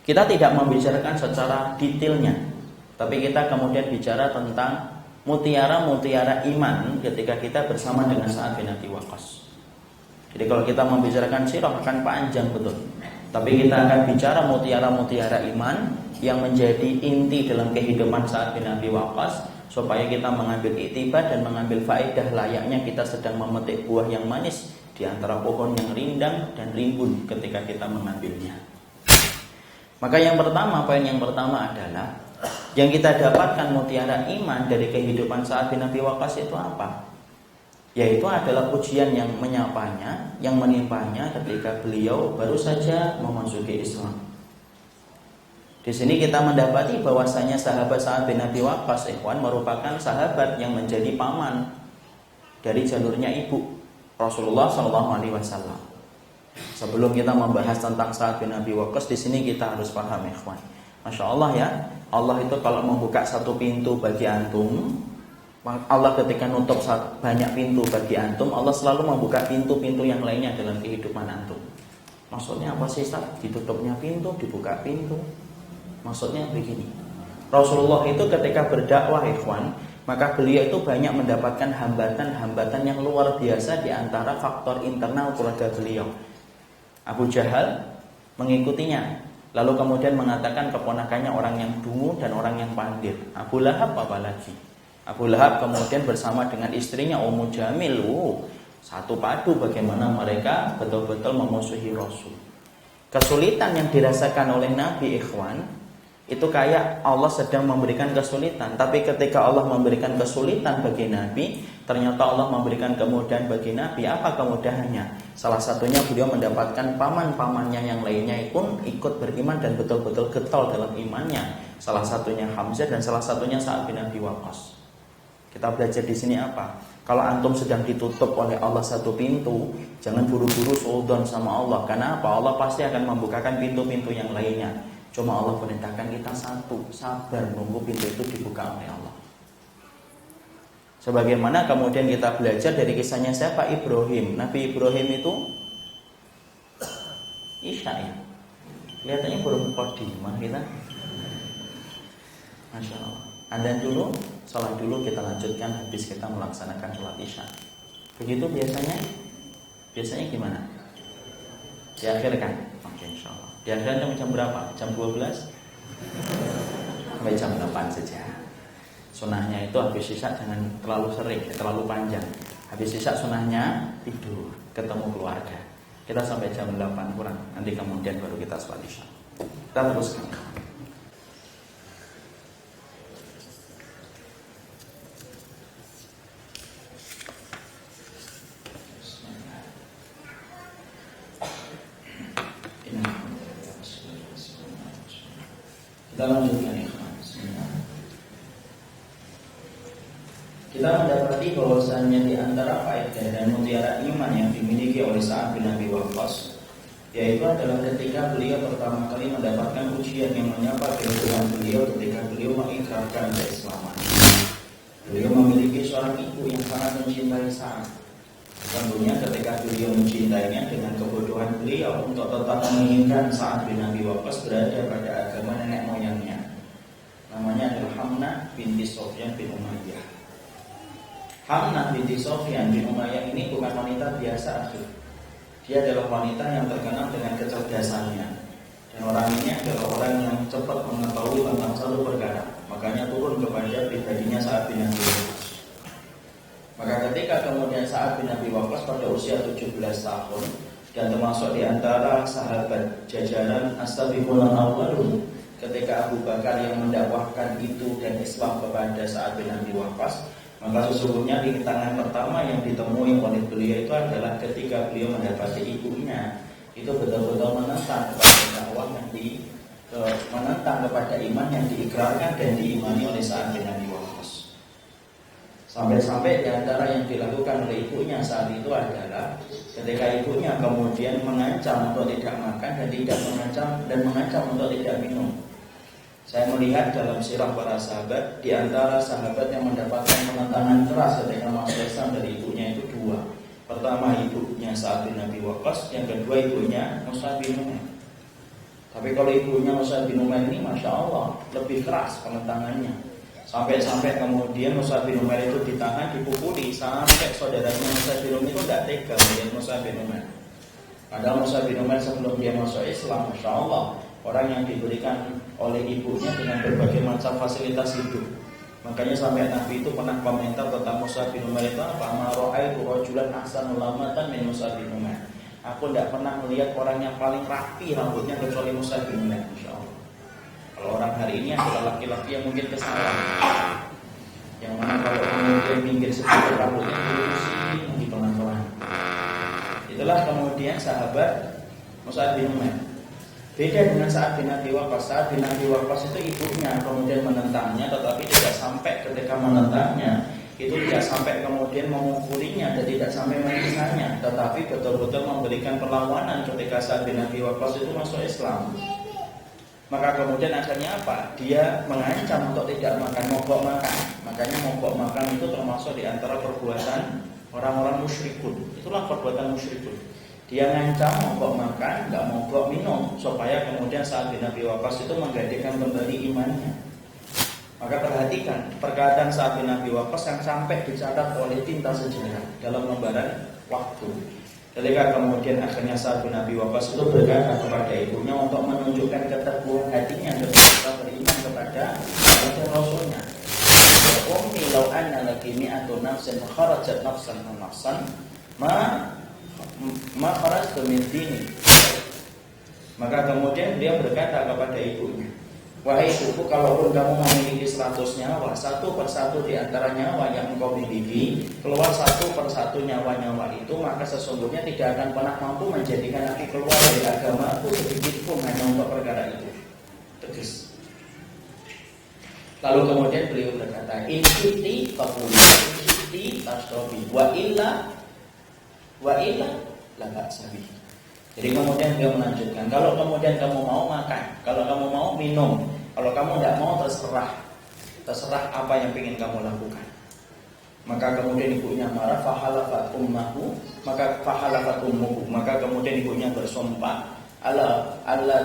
Kita tidak membicarakan secara detailnya, tapi kita kemudian bicara tentang mutiara-mutiara iman ketika kita bersama dengan Sa'ad bin Abi Waqqas. Jadi kalau kita membicarakan sirah akan panjang betul. Tapi kita akan bicara mutiara-mutiara iman yang menjadi inti dalam kehidupan Sa'ad bin Abi Waqqas, supaya kita mengambil iktibar dan mengambil faedah layaknya kita sedang memetik buah yang manis di antara pohon yang rindang dan rimbun ketika kita mengambilnya. Maka poin yang pertama adalah yang kita dapatkan mutiara iman dari kehidupan Sa'ad bin Abi Waqqas itu apa? Yaitu adalah pujian yang menyapanya, yang menimpanya ketika beliau baru saja memasuki Islam. Di sini kita mendapati bahwasanya sahabat Sa'ad bin Abi Waqqas merupakan sahabat yang menjadi paman dari jalurnya ibu Rasulullah SAW. Sebelum kita membahas tentang Sa'ad bin Abi Waqqas, di sini kita harus paham, ikhwan. Masya Allah ya, Allah itu kalau membuka satu pintu bagi antum, Allah ketika nutup banyak pintu bagi antum, Allah selalu membuka pintu-pintu yang lainnya dalam kehidupan antum. Maksudnya apa sih, Ustaz? Ditutupnya pintu, dibuka pintu. Maksudnya begini, Rasulullah itu ketika berdakwah, ikhwan, maka beliau itu banyak mendapatkan hambatan-hambatan yang luar biasa di antara faktor internal keluarga beliau. Abu Jahal mengikutinya, lalu kemudian mengatakan keponakannya orang yang dungu dan orang yang pandai. Abu Lahab apalagi. Abu Lahab kemudian bersama dengan istrinya Ummu Jamil, satu padu bagaimana mereka betul-betul memusuhi Rasul. Kesulitan yang dirasakan oleh Nabi, ikhwan, itu kayak Allah sedang memberikan kesulitan. Tapi ketika Allah memberikan kesulitan bagi Nabi, ternyata Allah memberikan kemudahan bagi Nabi. Apa kemudahannya? Salah satunya beliau mendapatkan paman-pamannya yang lainnya pun ikut beriman dan betul-betul getol dalam imannya. Salah satunya Hamzah dan salah satunya Sa'ad bin Abi Waqqas. Kita belajar di sini apa? Kalau antum sedang ditutup oleh Allah satu pintu, jangan buru-buru suudzon sama Allah. Karena apa? Allah pasti akan membukakan pintu-pintu yang lainnya. Cuma Allah perintahkan kita satu, sabar nunggu pintu itu dibuka oleh Allah. Sebagaimana kemudian kita belajar dari kisahnya siapa? Ibrahim. Nabi Ibrahim itu Isya ya. Kelihatannya belum qadimah kita. Masya Allah. Adzan dulu, salat dulu, kita lanjutkan habis kita melaksanakan sholat Isya. Begitu biasanya? Biasanya gimana? Diakhirkan? Oke, insya Allah. Diakhirkan jam berapa? Jam 12? Sampai jam 8 saja. Sunahnya itu habis Isya jangan terlalu sering, terlalu panjang. Habis Isya sunahnya tidur, ketemu keluarga. Kita sampai jam 8 kurang. Nanti kemudian baru kita sholat Isya. Kita teruskan. Kita lanjutkan, ikhwan. Kita mendapati bahwasannya di antara faedah dan mutiara iman yang dimiliki oleh Sa'ad bin Abi Waqqas, yaitu adalah ketika beliau pertama kali mendapatkan ujian yang menyapa kehidupan beliau ketika beliau mengikrarkan keislaman. Beliau memiliki seorang ibu yang sangat mencintai Sa'ad. Tentunya ketika beliau mencintainya dengan kebodohan beliau untuk tetap menginginkan Sa'ad bin Abi Waqqas berada pada agama nenek moyangnya. Namanya adalah Hamnah binti Sofyan bin Umayyah. Hamnah binti Sofyan bin Umayyah ini bukan wanita biasa, akhir. Dia adalah wanita yang terkenal dengan kecerdasannya. Dan orang ini adalah orang yang cepat mengetahui tentang satu perkara. Makanya turun kepada pribadinya Sa'ad bin Abi Waqqas. Maka ketika kemudian Sa'ad bin Abi Waqqas pada usia 17 tahun dan termasuk di antara sahabat jajaran as-sabiqun al-awwalun, ketika Abu Bakar yang mendakwahkan itu dan Islam kepada Sa'ad bin Abi Waqqas, maka sesungguhnya di tangan pertama yang ditemui oleh beliau itu adalah ketika beliau mendapati ibunya itu betul-betul menentang kepada dakwah yang menentang kepada iman yang diikrarkan dan diimani oleh Sa'ad bin Abi Waqqas. Sampai-sampai di antara yang dilakukan oleh ibunya saat itu adalah ketika ibunya kemudian mengancam untuk tidak makan dan mengancam untuk tidak minum. Saya melihat dalam sirah para sahabat, di antara sahabat yang mendapatkan penentangan keras ketika masuk Islam dari ibunya itu dua. Pertama ibunya Sa'ad bin Abi Waqqas, yang kedua ibunya Mus'ab bin Umair. Tapi kalau ibunya Mus'ab bin Umair ini Masya Allah lebih keras penentangannya. Sampai-sampai kemudian Mus'ab bin Umair itu ditahan, dipukuli, sampai saudaranya Mus'ab bin Umair itu tidak tega melihat Mus'ab bin Umair. Padahal Mus'ab bin Umair sebelum dia masuk Islam, Masya Allah, orang yang diberikan oleh ibunya dengan berbagai macam fasilitas hidup, Makanya sampai Nabi itu pernah komentar tentang Mus'ab bin Umair itu apa? Ma ra'aitu rajulan ahsanul lamatan min Mus'ab bin Umair. Aku tidak pernah melihat orang yang paling rapi rambutnya kecuali Mus'ab bin Umair, insyaallah. Kalau orang hari ini adalah laki-laki yang mungkin kesalahan, yang mana kalau kemudian minggir sedikit rambutnya dilurusin lagi pelan-pelan. Itulah kemudian sahabat Mus'ab bin Umair. Beda dengan Sa'ad bin Abi Waqqas. Sa'ad bin Abi Waqqas itu ibunya kemudian menentangnya, tetapi tidak sampai ketika menentangnya itu tidak sampai kemudian memukulinya dan tidak sampai menyiksa-nya, tetapi betul-betul memberikan perlawanan ketika Sa'ad bin Abi Waqqas itu masuk Islam. Maka kemudian akhirnya apa? Dia mengancam untuk tidak makan, mogok makan. Makanya mogok makan itu termasuk di antara perbuatan orang-orang musyrikun. Itulah perbuatan musyrikun. Dia ngancam mogok makan, nggak mogok minum, supaya kemudian Sa'ad bin Abi Waqqas itu menggantikan kembali imannya. Maka perhatikan perkataan Sa'ad bin Abi Waqqas yang sampai dicatat oleh tinta sejarah dalam lembaran waktu. Ketika kemudian akhirnya Sa'ad bin Abi Waqqas itu berkata kepada ibunya untuk menunjukkan keteguhan hatinya ketika beriman kepada Rasulnya. Ummi law anna laki mi'atu nafsin kharajat nafsan ma kharajtu min dini. Maka kemudian dia berkata kepada ibunya, wahai ibuku, kalaupun kamu memiliki 100 nyawa, satu persatu di antara nyawa yang engkau miliki keluar satu persatu nyawa-nyawa itu, maka sesungguhnya tidak akan pernah mampu menjadikan aku keluar dari agama aku sedikit pun hanya untuk perkara itu. Tegas. Lalu kemudian beliau berkata, in syiti faquli, in syiti tasrobi, wa illa la ba'sabi. Jadi kemudian dia melanjutkan, kalau kemudian kamu mau makan, kalau kamu mau minum, kalau kamu tidak mau terserah apa yang ingin kamu lakukan. Maka kemudian ibunya marah, fahalafat ummuhu, maka kemudian ibunya bersumpah Allah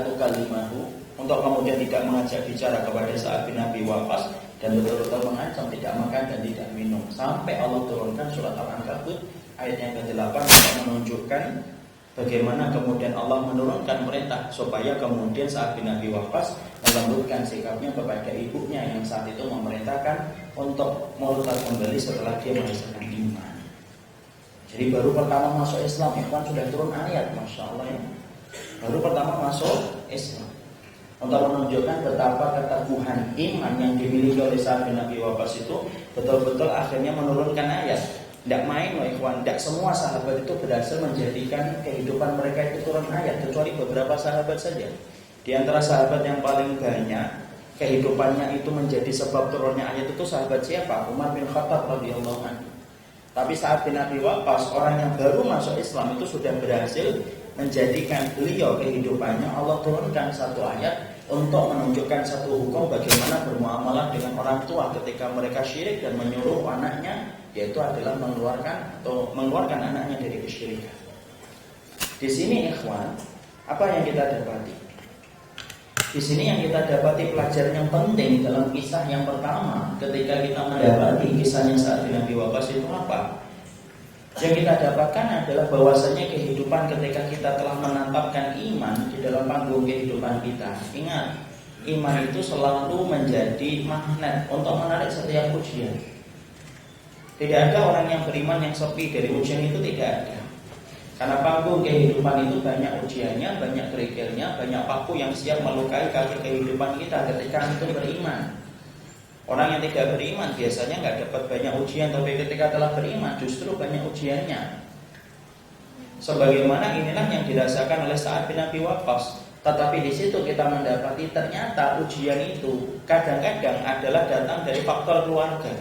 tukallimahu, untuk kemudian tidak mengajak bicara kepada Sa'ad bin Abi Waqqas dan betul-betul mengancam tidak makan dan tidak minum, sampai Allah turunkan surat Al-Ankabut ayat yang ke-8 untuk menunjukkan bagaimana kemudian Allah menurunkan perintah supaya kemudian Sa'ad bin Abi Waqqas melembutkan sikapnya kepada ibunya yang saat itu memerintahkan untuk murtad kembali setelah dia merasakan iman. Jadi baru pertama masuk Islam, ikhwan, sudah turun ayat, masya Allah ya. Baru pertama masuk Islam, untuk menunjukkan betapa keteguhan iman yang dimiliki oleh Sa'ad bin Abi Waqqas itu betul-betul akhirnya menurunkan ayat. Tidak main loh ikhwan, tidak semua sahabat itu berhasil menjadikan kehidupan mereka itu turun ayat, kecuali beberapa sahabat saja. Di antara sahabat yang paling banyak kehidupannya itu menjadi sebab turunnya ayat itu sahabat siapa? Umar bin Khattab radhiyallahu anhu. Tapi Sa'ad bin Abi Waqqas, orang yang baru masuk Islam, itu sudah berhasil menjadikan beliau kehidupannya Allah turunkan satu ayat untuk menunjukkan satu hukum bagaimana bermuamalah dengan orang tua ketika mereka syirik dan menyuruh anaknya, yaitu adalah mengeluarkan anaknya dari kesyirikan. Di sini ikhwan, apa yang kita dapati? Di sini yang kita dapati pelajaran yang penting dalam kisah yang pertama ketika kita mendapati kisahnya Sa'ad bin Abi Waqqas itu apa? Yang kita dapatkan adalah bahwasanya kehidupan ketika kita telah menetapkan iman di dalam panggung kehidupan kita. Ingat, iman itu selalu menjadi magnet untuk menarik setiap ujian. Tidak ada orang yang beriman yang sepi dari ujian, itu tidak ada. Karena panggung kehidupan itu banyak ujiannya, banyak kerikilnya, banyak paku yang siap melukai kaki kehidupan kita ketika itu beriman. Orang yang tidak beriman biasanya nggak dapat banyak ujian, tapi ketika telah beriman justru banyak ujiannya. Sebagaimana inilah yang dirasakan oleh Sa'ad bin Abi Waqqas. Tetapi di situ kita mendapati ternyata ujian itu kadang-kadang adalah datang dari faktor keluarga.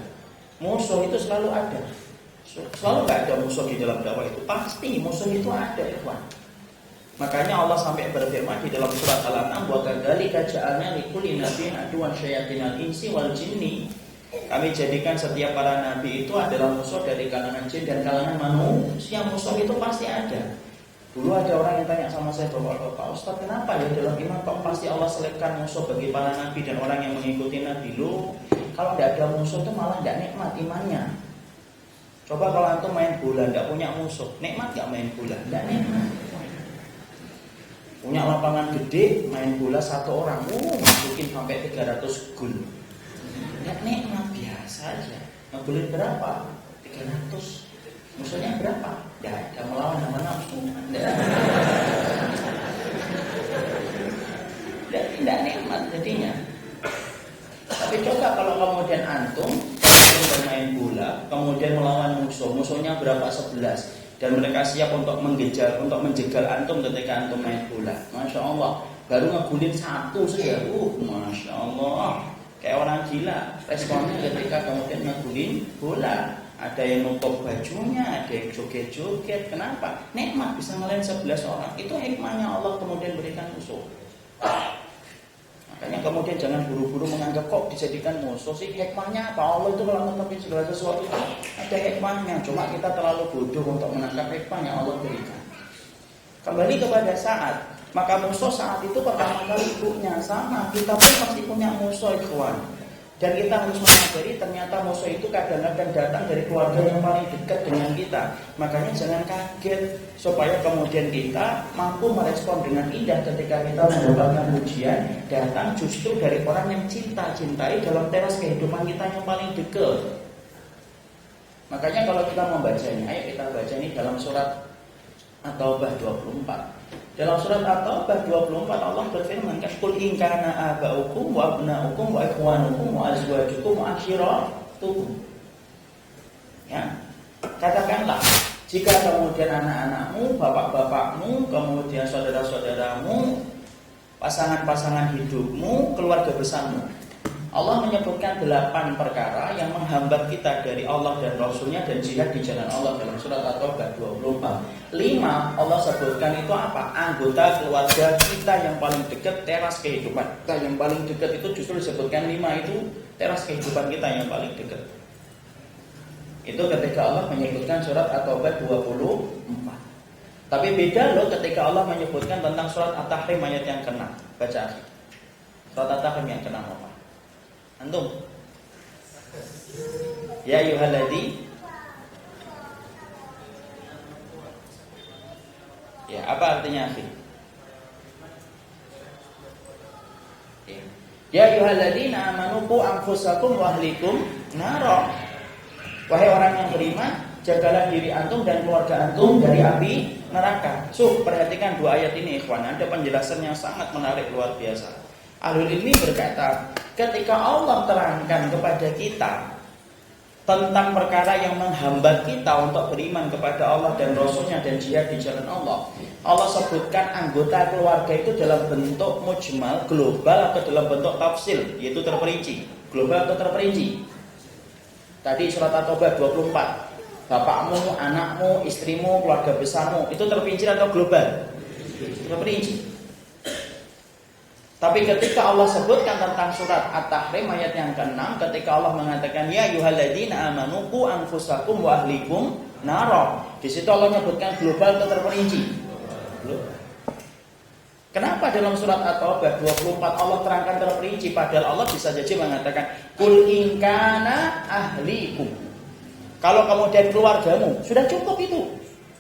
Musuh itu selalu ada. Selalu nggak ada musuh di dalam dakwah itu. Pasti musuh itu ada, ikhwan. Makanya Allah sampai berfirman di dalam surat Al-An'am, wa kadzalika ja'alna likulli nabiyyin aduwwan syayatinal insi wal jinni. Kami jadikan setiap para nabi itu adalah musuh dari kalangan jin dan kalangan manusia. Musuh itu pasti ada. Dulu ada orang yang tanya sama saya, Pak Ustaz, kenapa ya dalam iman kok pasti Allah selipkan musuh bagi para nabi dan orang yang mengikuti nabi? Lu kalau tidak ada musuh itu malah tidak nikmat imannya. Coba kalau antum main bola tidak punya musuh, nikmat nggak main bola? Tidak nikmat. Punya lapangan gede, main bola satu orang, masukin sampai 300 gol. Nggak nikmat, biasa. biasa aja. Ngebulin berapa? 300. Musuhnya berapa? Ya, dia melawan sama nafsu. Tidak nikmat jadinya. Tapi coba kalau kemudian antum bermain bola, kemudian melawan musuhnya berapa? 11, dan mereka siap untuk menjegal antum ketika antum main bola. Masya Allah, baru ngegulin 1 saja, Masya Allah, kayak orang gila responnya ketika kemudian ngegulin bola. Ada yang nutup bajunya, ada yang joget-joget. Kenapa? Nikmat bisa ngelain 11 orang. Itu hikmahnya Allah kemudian berikan musuh. Makanya kemudian jangan buru-buru menganggap kok dijadikan musuh sih. Hikmahnya apa? Allah itu kalau menetapkan segala sesuatu itu ada hikmahnya. Cuma kita terlalu bodoh untuk menangkap hikmahnya Allah berikan. Kembali kepada saat, maka musuh saat itu pertama kali ibunya. Sama, kita pun pasti punya musuh, ikhwan. Dan kita harus menyadari ternyata musuh itu kadang-kadang datang dari keluarga yang paling dekat dengan kita. Makanya jangan kaget, supaya kemudian kita mampu merespon dengan indah ketika kita mendapatkan ujian datang justru dari orang yang cintai dalam teras kehidupan kita yang paling dekat. Makanya kalau kita membacanya, ayo kita baca ini dalam surat At-Taubah 24. Dalam surat At-Taubah 24 Allah berfirman, "Qul in kana aba'ukum wa abna'ukum wa ikhwanukum wa azwajukum wa ashiratukum." Ya. Katakanlah, jika kemudian anak-anakmu, bapak-bapakmu, kemudian saudara-saudaramu, pasangan-pasangan hidupmu, keluarga besarmu. Allah menyebutkan 8 perkara yang menghambat kita dari Allah dan Rasulnya dan jihad di jalan Allah dalam surat At-Taubah 24. 5 Allah sebutkan itu apa? Anggota keluarga kita yang paling dekat, teras kehidupan kita yang paling dekat itu justru disebutkan 5 itu teras kehidupan kita yang paling dekat. Itu ketika Allah menyebutkan surat At-Taubah 24. Tapi beda loh ketika Allah menyebutkan tentang surat At-Tahrim ayat yang ke-6. Baca akhir. Surat At-Tahrim yang ke-6 apa? Antum? Ya ayyuhalladzi. Ya, apa artinya akhir? Ya ayyuhalladzina amanu qu anfusakum wa ahlikum nara. Wahai orang yang beriman, jagalah diri antum dan keluarga antum dari api neraka. Perhatikan 2 ayat ini, ikhwan. Ada penjelasan yang sangat menarik, luar biasa. Ahlul ilmi berkata, ketika Allah terangkan kepada kita tentang perkara yang menghambat kita untuk beriman kepada Allah dan Rasulnya dan jihad di jalan Allah, Allah sebutkan anggota keluarga itu dalam bentuk mujmal, global, atau dalam bentuk tafsil, yaitu terperinci. Global atau terperinci? Tadi surat At-Taubah 24, bapakmu, anakmu, istrimu, keluarga besarmu, itu terperinci atau global? Terperinci. Tapi ketika Allah sebutkan tentang surat At-Tahrim ayat yang ke-6, ketika Allah mengatakan ya ayyuhalladzina amanu qu anfusakum wa ahlikum nara. Di situ Allah menyebutkan global atau terperinci? Global. Kenapa dalam surat At-Taubah 24 Allah terangkan terperinci padahal Allah bisa saja mengatakan qul in kana ahlikum. Kalau kemudian keluargamu sudah cukup itu.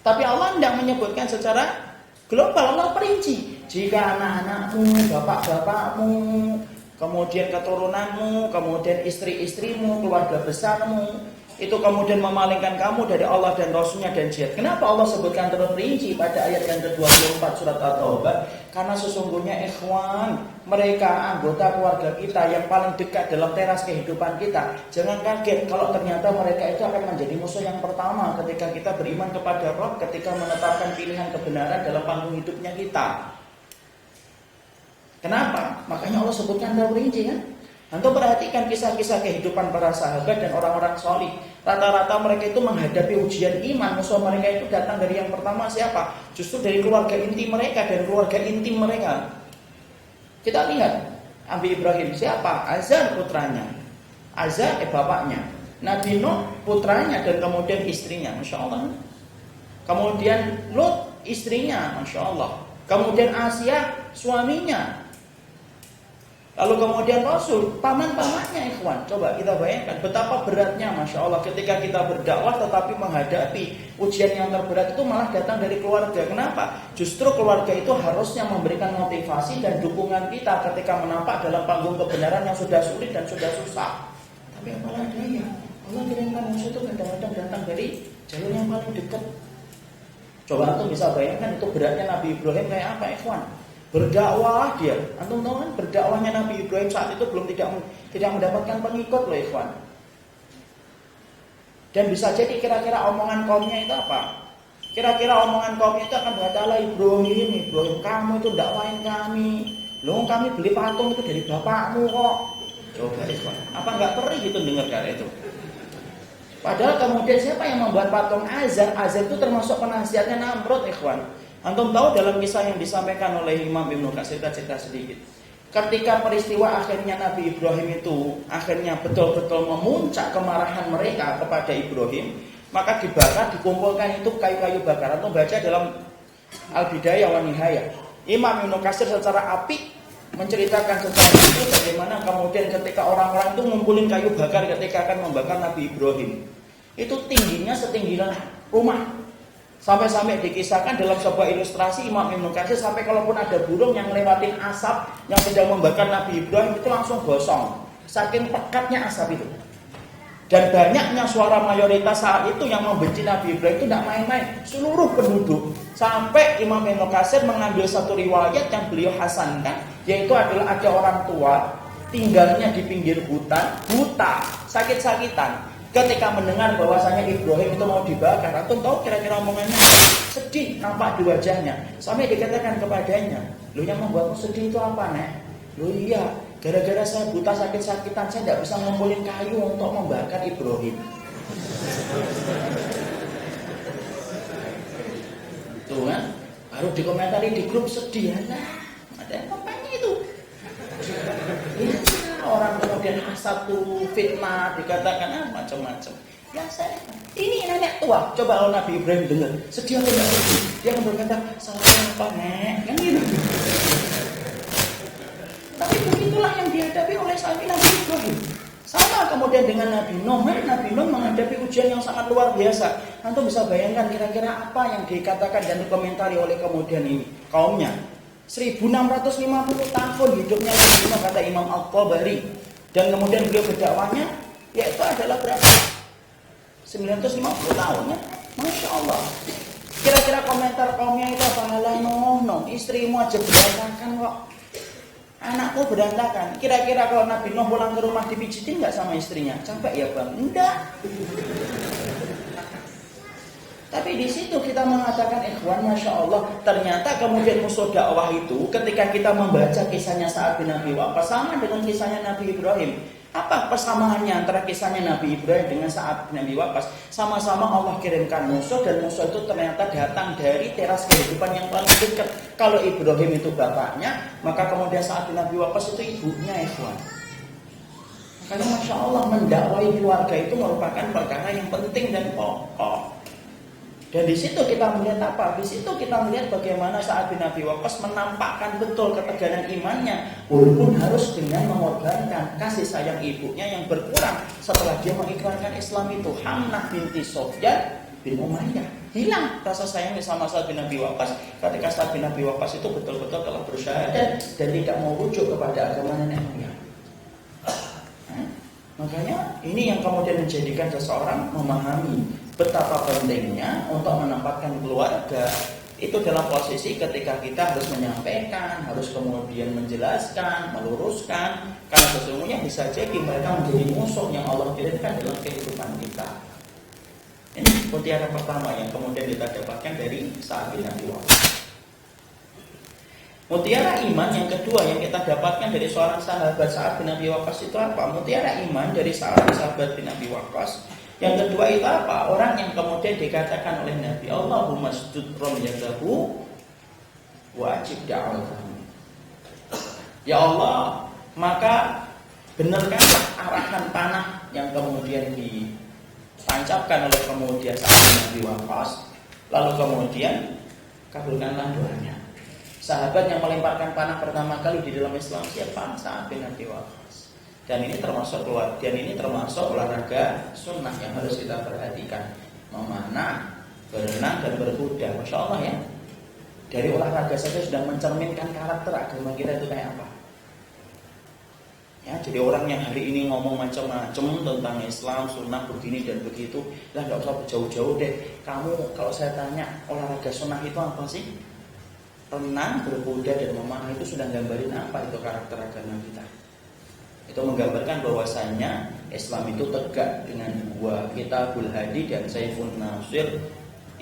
Tapi Allah tidak menyebutkan secara global, Allah perinci. Jika anak-anakmu, bapak-bapakmu, kemudian keturunanmu, kemudian istri-istrimu, keluarga besarmu, itu kemudian memalingkan kamu dari Allah dan Rasulnya dan jihad. Kenapa Allah sebutkan terperinci pada ayat yang ke-24 surat At-Taubah? Karena sesungguhnya ikhwan, mereka anggota keluarga kita yang paling dekat dalam teras kehidupan kita. Jangan kaget kalau ternyata mereka itu akan menjadi musuh yang pertama ketika kita beriman kepada Rabb, ketika menetapkan pilihan kebenaran dalam panggung hidupnya kita. Kenapa? Makanya Allah sebutkan terperinci kan? Antum perhatikan kisah-kisah kehidupan para sahabat dan orang-orang solih. Rata-rata mereka itu menghadapi ujian iman. Musuh mereka itu datang dari yang pertama siapa? Justru dari keluarga inti mereka dan keluarga intim mereka. Kita lihat Nabi Ibrahim siapa? Azar putranya. Azar bapaknya. Nabi Nuh putranya dan kemudian istrinya. Masya Allah. Kemudian Lut istrinya. Masya Allah. Kemudian Asia suaminya. Lalu kemudian Rasul, paman-pamannya ikhwan. Coba kita bayangkan betapa beratnya Masya Allah ketika kita berdakwah tetapi menghadapi ujian yang terberat itu malah datang dari keluarga. Kenapa? Justru keluarga itu harusnya memberikan motivasi dan dukungan kita ketika menampak dalam panggung kebenaran yang sudah sulit dan sudah susah. Tapi apalah daya, Allah kirimkan musuh itu kadang-kadang datang dari jalur yang paling dekat. Coba antum bisa bayangkan itu beratnya Nabi Ibrahim kayak apa, ikhwan? Berdakwah dia, antum tahu kan berdakwahnya Nabi Ibrahim saat itu belum tidak mendapatkan pengikut loh, ikhwan. Dan bisa jadi kira-kira omongan kaumnya itu apa? Kira-kira omongan kaumnya itu akan berkata, Ibrahim, kamu itu dakwahin kami. Loh, kami beli patung itu dari bapakmu kok. Coba ikhwan, apa enggak perih gitu dengar kali itu? Padahal kemudian siapa yang membuat patung Azar? Azar itu termasuk penasihatnya Namrud, ikhwan. Antum tahu dalam kisah yang disampaikan oleh Imam Ibnu Katsir, cerita sedikit. Ketika peristiwa akhirnya Nabi Ibrahim itu akhirnya betul-betul memuncak kemarahan mereka kepada Ibrahim, maka dibakar, dikumpulkan itu kayu-kayu bakaran. Antum baca dalam Al-Bidayah wa Nihayah. Imam Ibnu Katsir secara apik menceritakan tentang itu, bagaimana kemudian ketika orang-orang itu ngumpulin kayu bakar ketika akan membakar Nabi Ibrahim. Itu tingginya setinggi rumah. Sampai-sampai dikisahkan dalam sebuah ilustrasi Imam Ibnu Katsir, sampai kalaupun ada burung yang lewatin asap yang sedang membakar Nabi Ibrahim itu langsung gosong. Saking pekatnya asap itu. Dan banyaknya suara mayoritas saat itu yang membenci Nabi Ibrahim itu tidak main-main. Seluruh penduduk. Sampai Imam Ibnu Katsir mengambil satu riwayat yang beliau hasankan, yaitu adalah ada orang tua tinggalnya di pinggir hutan, buta, sakit-sakitan. Ketika mendengar bahwasanya Ibrahim itu mau dibakar, antum tahu kira-kira omongannya? Sedih nampak di wajahnya. Sampai dikatakan kepadanya, "Lu yang membuatmu sedih itu apa, Nek?" "Lu iya, gara-gara saya buta sakit-sakitan, saya tidak bisa ngumpulin kayu untuk membakar Ibrahim." Tuh kan, baru dikomentari di grup sedih, nah, ada apa-apanya itu? Ya, orang kemudian satu fitnah dikatakan macam-macam. Biasa. Ini nenek tua. Coba kalau Nabi Ibrahim dengar, sedih atau tidak sedih? Dia akan berkata, "Salah apa, Nek?" Kan gitu. Tapi begitulah yang dihadapi oleh Nabi Ibrahim. Sama kemudian dengan Nabi Nuh. Nabi Nuh menghadapi ujian yang sangat luar biasa. Antum bisa bayangkan kira-kira apa yang dikatakan dan dikomentari oleh kemudian ini kaumnya. 1650 tahun hidupnya Nabi Nuh, kata Imam Al-Tabari. Dan kemudian beliau berdakwahnya yaitu adalah berapa? 950 tahun ya. Masya Allah. Kira-kira komentar kaumnya itu apa? Halah Nuh, istrimu aja berantakan kok. Anakku berantakan. Kira-kira kalau Nabi Nuh pulang ke rumah dipijitin nggak sama istrinya? Capek ya bang? Enggak. Tapi di situ kita mengatakan, ikhwan, masya Allah, ternyata kemudian musuh dakwah itu ketika kita membaca kisahnya Sa'ad bin Abi Waqqas sama dengan kisahnya Nabi Ibrahim. Apa persamaannya antara kisahnya Nabi Ibrahim dengan Sa'ad bin Abi Waqqas? Sama-sama Allah kirimkan musuh, dan musuh itu ternyata datang dari teras kehidupan yang paling dekat. Kalau Ibrahim itu bapaknya, maka kemudian Sa'ad bin Abi Waqqas itu ibunya, ikhwan. Makanya masya Allah, mendakwai keluarga itu merupakan perkara yang penting dan pokok. Dan di situ kita melihat apa? Di situ kita melihat bagaimana Sa'ad bin Abi Waqqas menampakkan betul ketegaran imannya, walaupun harus dengan mengorbankan kasih sayang ibunya yang berkurang setelah dia mengikrarkan Islam itu. Hamnah binti Sofyan bin Umayyah. Hilang rasa sayangnya sama Sa'ad bin Abi Waqqas ketika Sa'ad bin Abi Waqqas itu betul-betul telah bersyahadat dan tidak mau rujuk kepada agama nenek moyang. Makanya ini yang kemudian menjadikan seseorang memahami betapa pentingnya untuk menempatkan keluarga itu dalam posisi ketika kita harus menyampaikan, harus kemudian menjelaskan, meluruskan, karena sesungguhnya bisa jadi mereka menjadi musuh yang Allah kirimkan dalam kehidupan kita. Ini mutiara pertama yang kemudian kita dapatkan dari Sa'ad bin Abi Waqqas. Mutiara iman yang kedua yang kita dapatkan dari seorang sahabat Sa'ad bin Abi Waqqas itu apa? Mutiara iman dari sahabat bin Abi Waqqas yang kedua itu apa? Orang yang kemudian dikatakan oleh Nabi, Allahumma stud ramyatahu wajib da'watahu. Ya Allah, maka benarkanlah arahan panah yang kemudian ditancapkan oleh kemudian Sa'ad bin Abi Waqqas, lalu kemudian kabulkanlah doanya. Sahabat yang melemparkan panah pertama kali di dalam Islam siapa? Sa'ad bin Abi Waqqas. Dan ini termasuk olahraga sunnah yang harus kita perhatikan. Memanah, berenang dan berkuda. Masya Allah ya. Dari olahraga saja sudah mencerminkan karakter agama kita itu kayak apa. Ya, jadi orang yang hari ini ngomong macam-macam tentang Islam, sunnah begini dan begitu, lah nggak usah jauh-jauh deh. Kamu kalau saya tanya olahraga sunnah itu apa sih? Renang, berkuda dan memanah itu sudah gambarin apa itu karakter agama kita? Itu menggambarkan bahwasanya Islam itu tegak dengan dua Kitabul Hadi dan Saifun Nasir,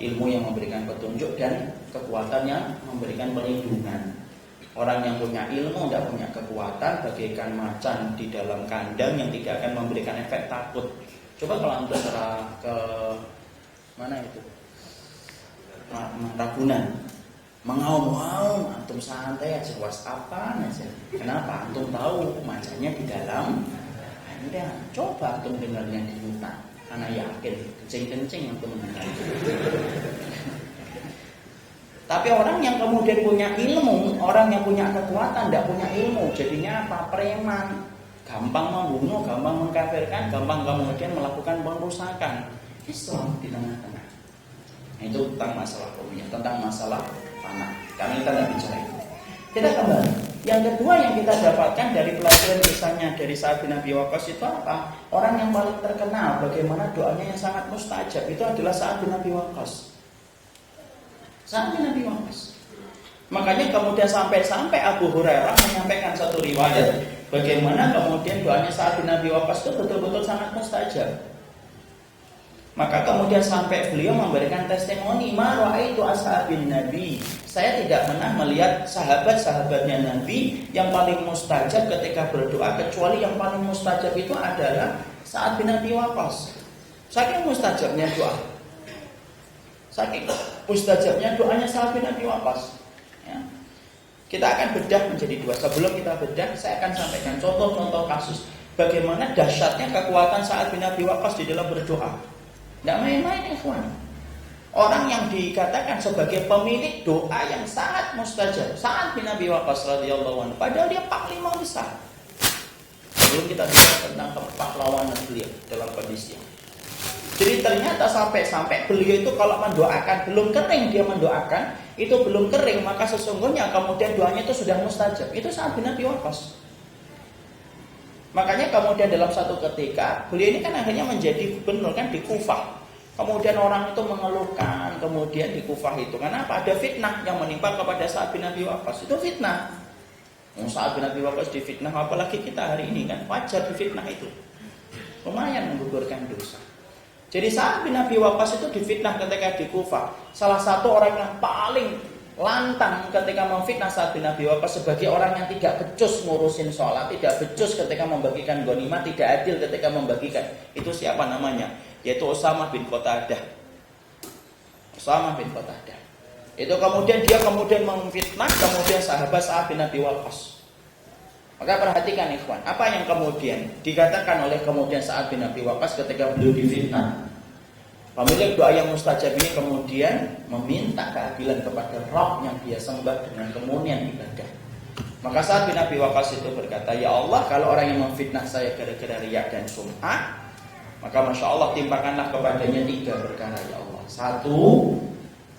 ilmu yang memberikan petunjuk dan kekuatan yang memberikan perlindungan. Orang yang punya ilmu tidak punya kekuatan bagaikan macan di dalam kandang yang tidak akan memberikan efek takut. Coba kalau antum ke mana itu? Ragunan. Mengaum-ngaum, antum santai aja, WhatsApp-an aja. Kenapa? Antum tahu macannya di dalam. Udah, coba antum dengarnya di hutan. Karena yakin, kencing-kencing antum mendengar. Tapi orang yang kemudian punya ilmu, orang yang punya kekuatan, tidak punya ilmu, jadinya apa? Preman, gampang membunuh, gampang mengkafirkan, gampang kemudian melakukan pengrusakan. Islam di tengah-tengah. Itu tentang masalah dunia, tentang masalah tanah. Karena kita tidak bicara itu. Kita kembali. Yang kedua yang kita dapatkan dari pelajaran kisahnya dari Sa'ad bin Abi Waqqas itu apa? Orang yang paling terkenal bagaimana doanya yang sangat mustajab itu adalah Sa'ad bin Abi Waqqas. Sa'ad bin Abi Waqqas. Makanya kemudian sampai-sampai Abu Hurairah menyampaikan satu riwayat bagaimana kemudian doanya Sa'ad bin Abi Waqqas itu betul-betul sangat mustajab. Maka kemudian sampai beliau memberikan testimoni, ma ra'aitu ashabin Nabi. Saya tidak pernah melihat sahabat-sahabatnya Nabi yang paling mustajab ketika berdoa kecuali yang paling mustajab itu adalah Sa'ad bin Abi Waqqas. Saking mustajabnya doa. Saking mustajabnya doanya Sa'ad bin Abi Waqqas. Ya. Kita akan bedah menjadi dua. Sebelum kita bedah, saya akan sampaikan contoh-contoh kasus bagaimana dahsyatnya kekuatan Sa'ad bin Abi Waqqas di dalam berdoa. Tidak main-main, ikhwan. Orang yang dikatakan sebagai pemilik doa yang sangat mustajab, Sa'ad bin Abi Waqqas radhiyallahu anhu, padahal dia panglima besar. Sebelum kita bicara tentang kepahlawanan beliau dalam kondisi. Jadi ternyata sampai-sampai beliau itu kalau mendoakan belum kering, dia mendoakan itu belum kering, maka sesungguhnya kemudian doanya itu sudah mustajab. Itu Sa'ad bin Abi Waqqas. Makanya kemudian dalam satu ketika beliau ini kan akhirnya menjadi gubernur kan di Kufah. Kemudian orang itu mengeluhkan kemudian di Kufah itu kenapa ada fitnah yang menimpa kepada Sa'ad bin Abi Waqqas. Itu fitnah. Sa'ad bin Abi Waqqas difitnah, apalagi kita hari ini kan wajar difitnah itu. Lumayan menggugurkan dosa. Jadi Sa'ad bin Abi Waqqas itu difitnah ketika di Kufah. Salah satu orang yang paling lantang ketika memfitnah Sa'ad bin Abi Waqqas sebagai orang yang tidak becus ngurusin sholat, tidak becus ketika membagikan ghanimah, tidak adil ketika membagikan. Itu siapa namanya? Yaitu Usamah bin Qatadah. Usamah bin Qatadah. Itu kemudian dia memfitnah kemudian sahabat Sa'ad bin Abi Waqqas. Maka perhatikan ikhwan, apa yang kemudian dikatakan oleh kemudian Sa'ad bin Abi Waqqas ketika beliau difitnah. Pemilik doa yang mustajab ini kemudian meminta keadilan kepada Rabb yang dia sembah dengan kemunian ibadah. Maka Sa'ad bin Abi Waqqas itu berkata, ya Allah, kalau orang yang memfitnah saya gara-gara riya dan sum'ah, maka Masya Allah timpakanlah kepadanya 3 perkara ya Allah. 1,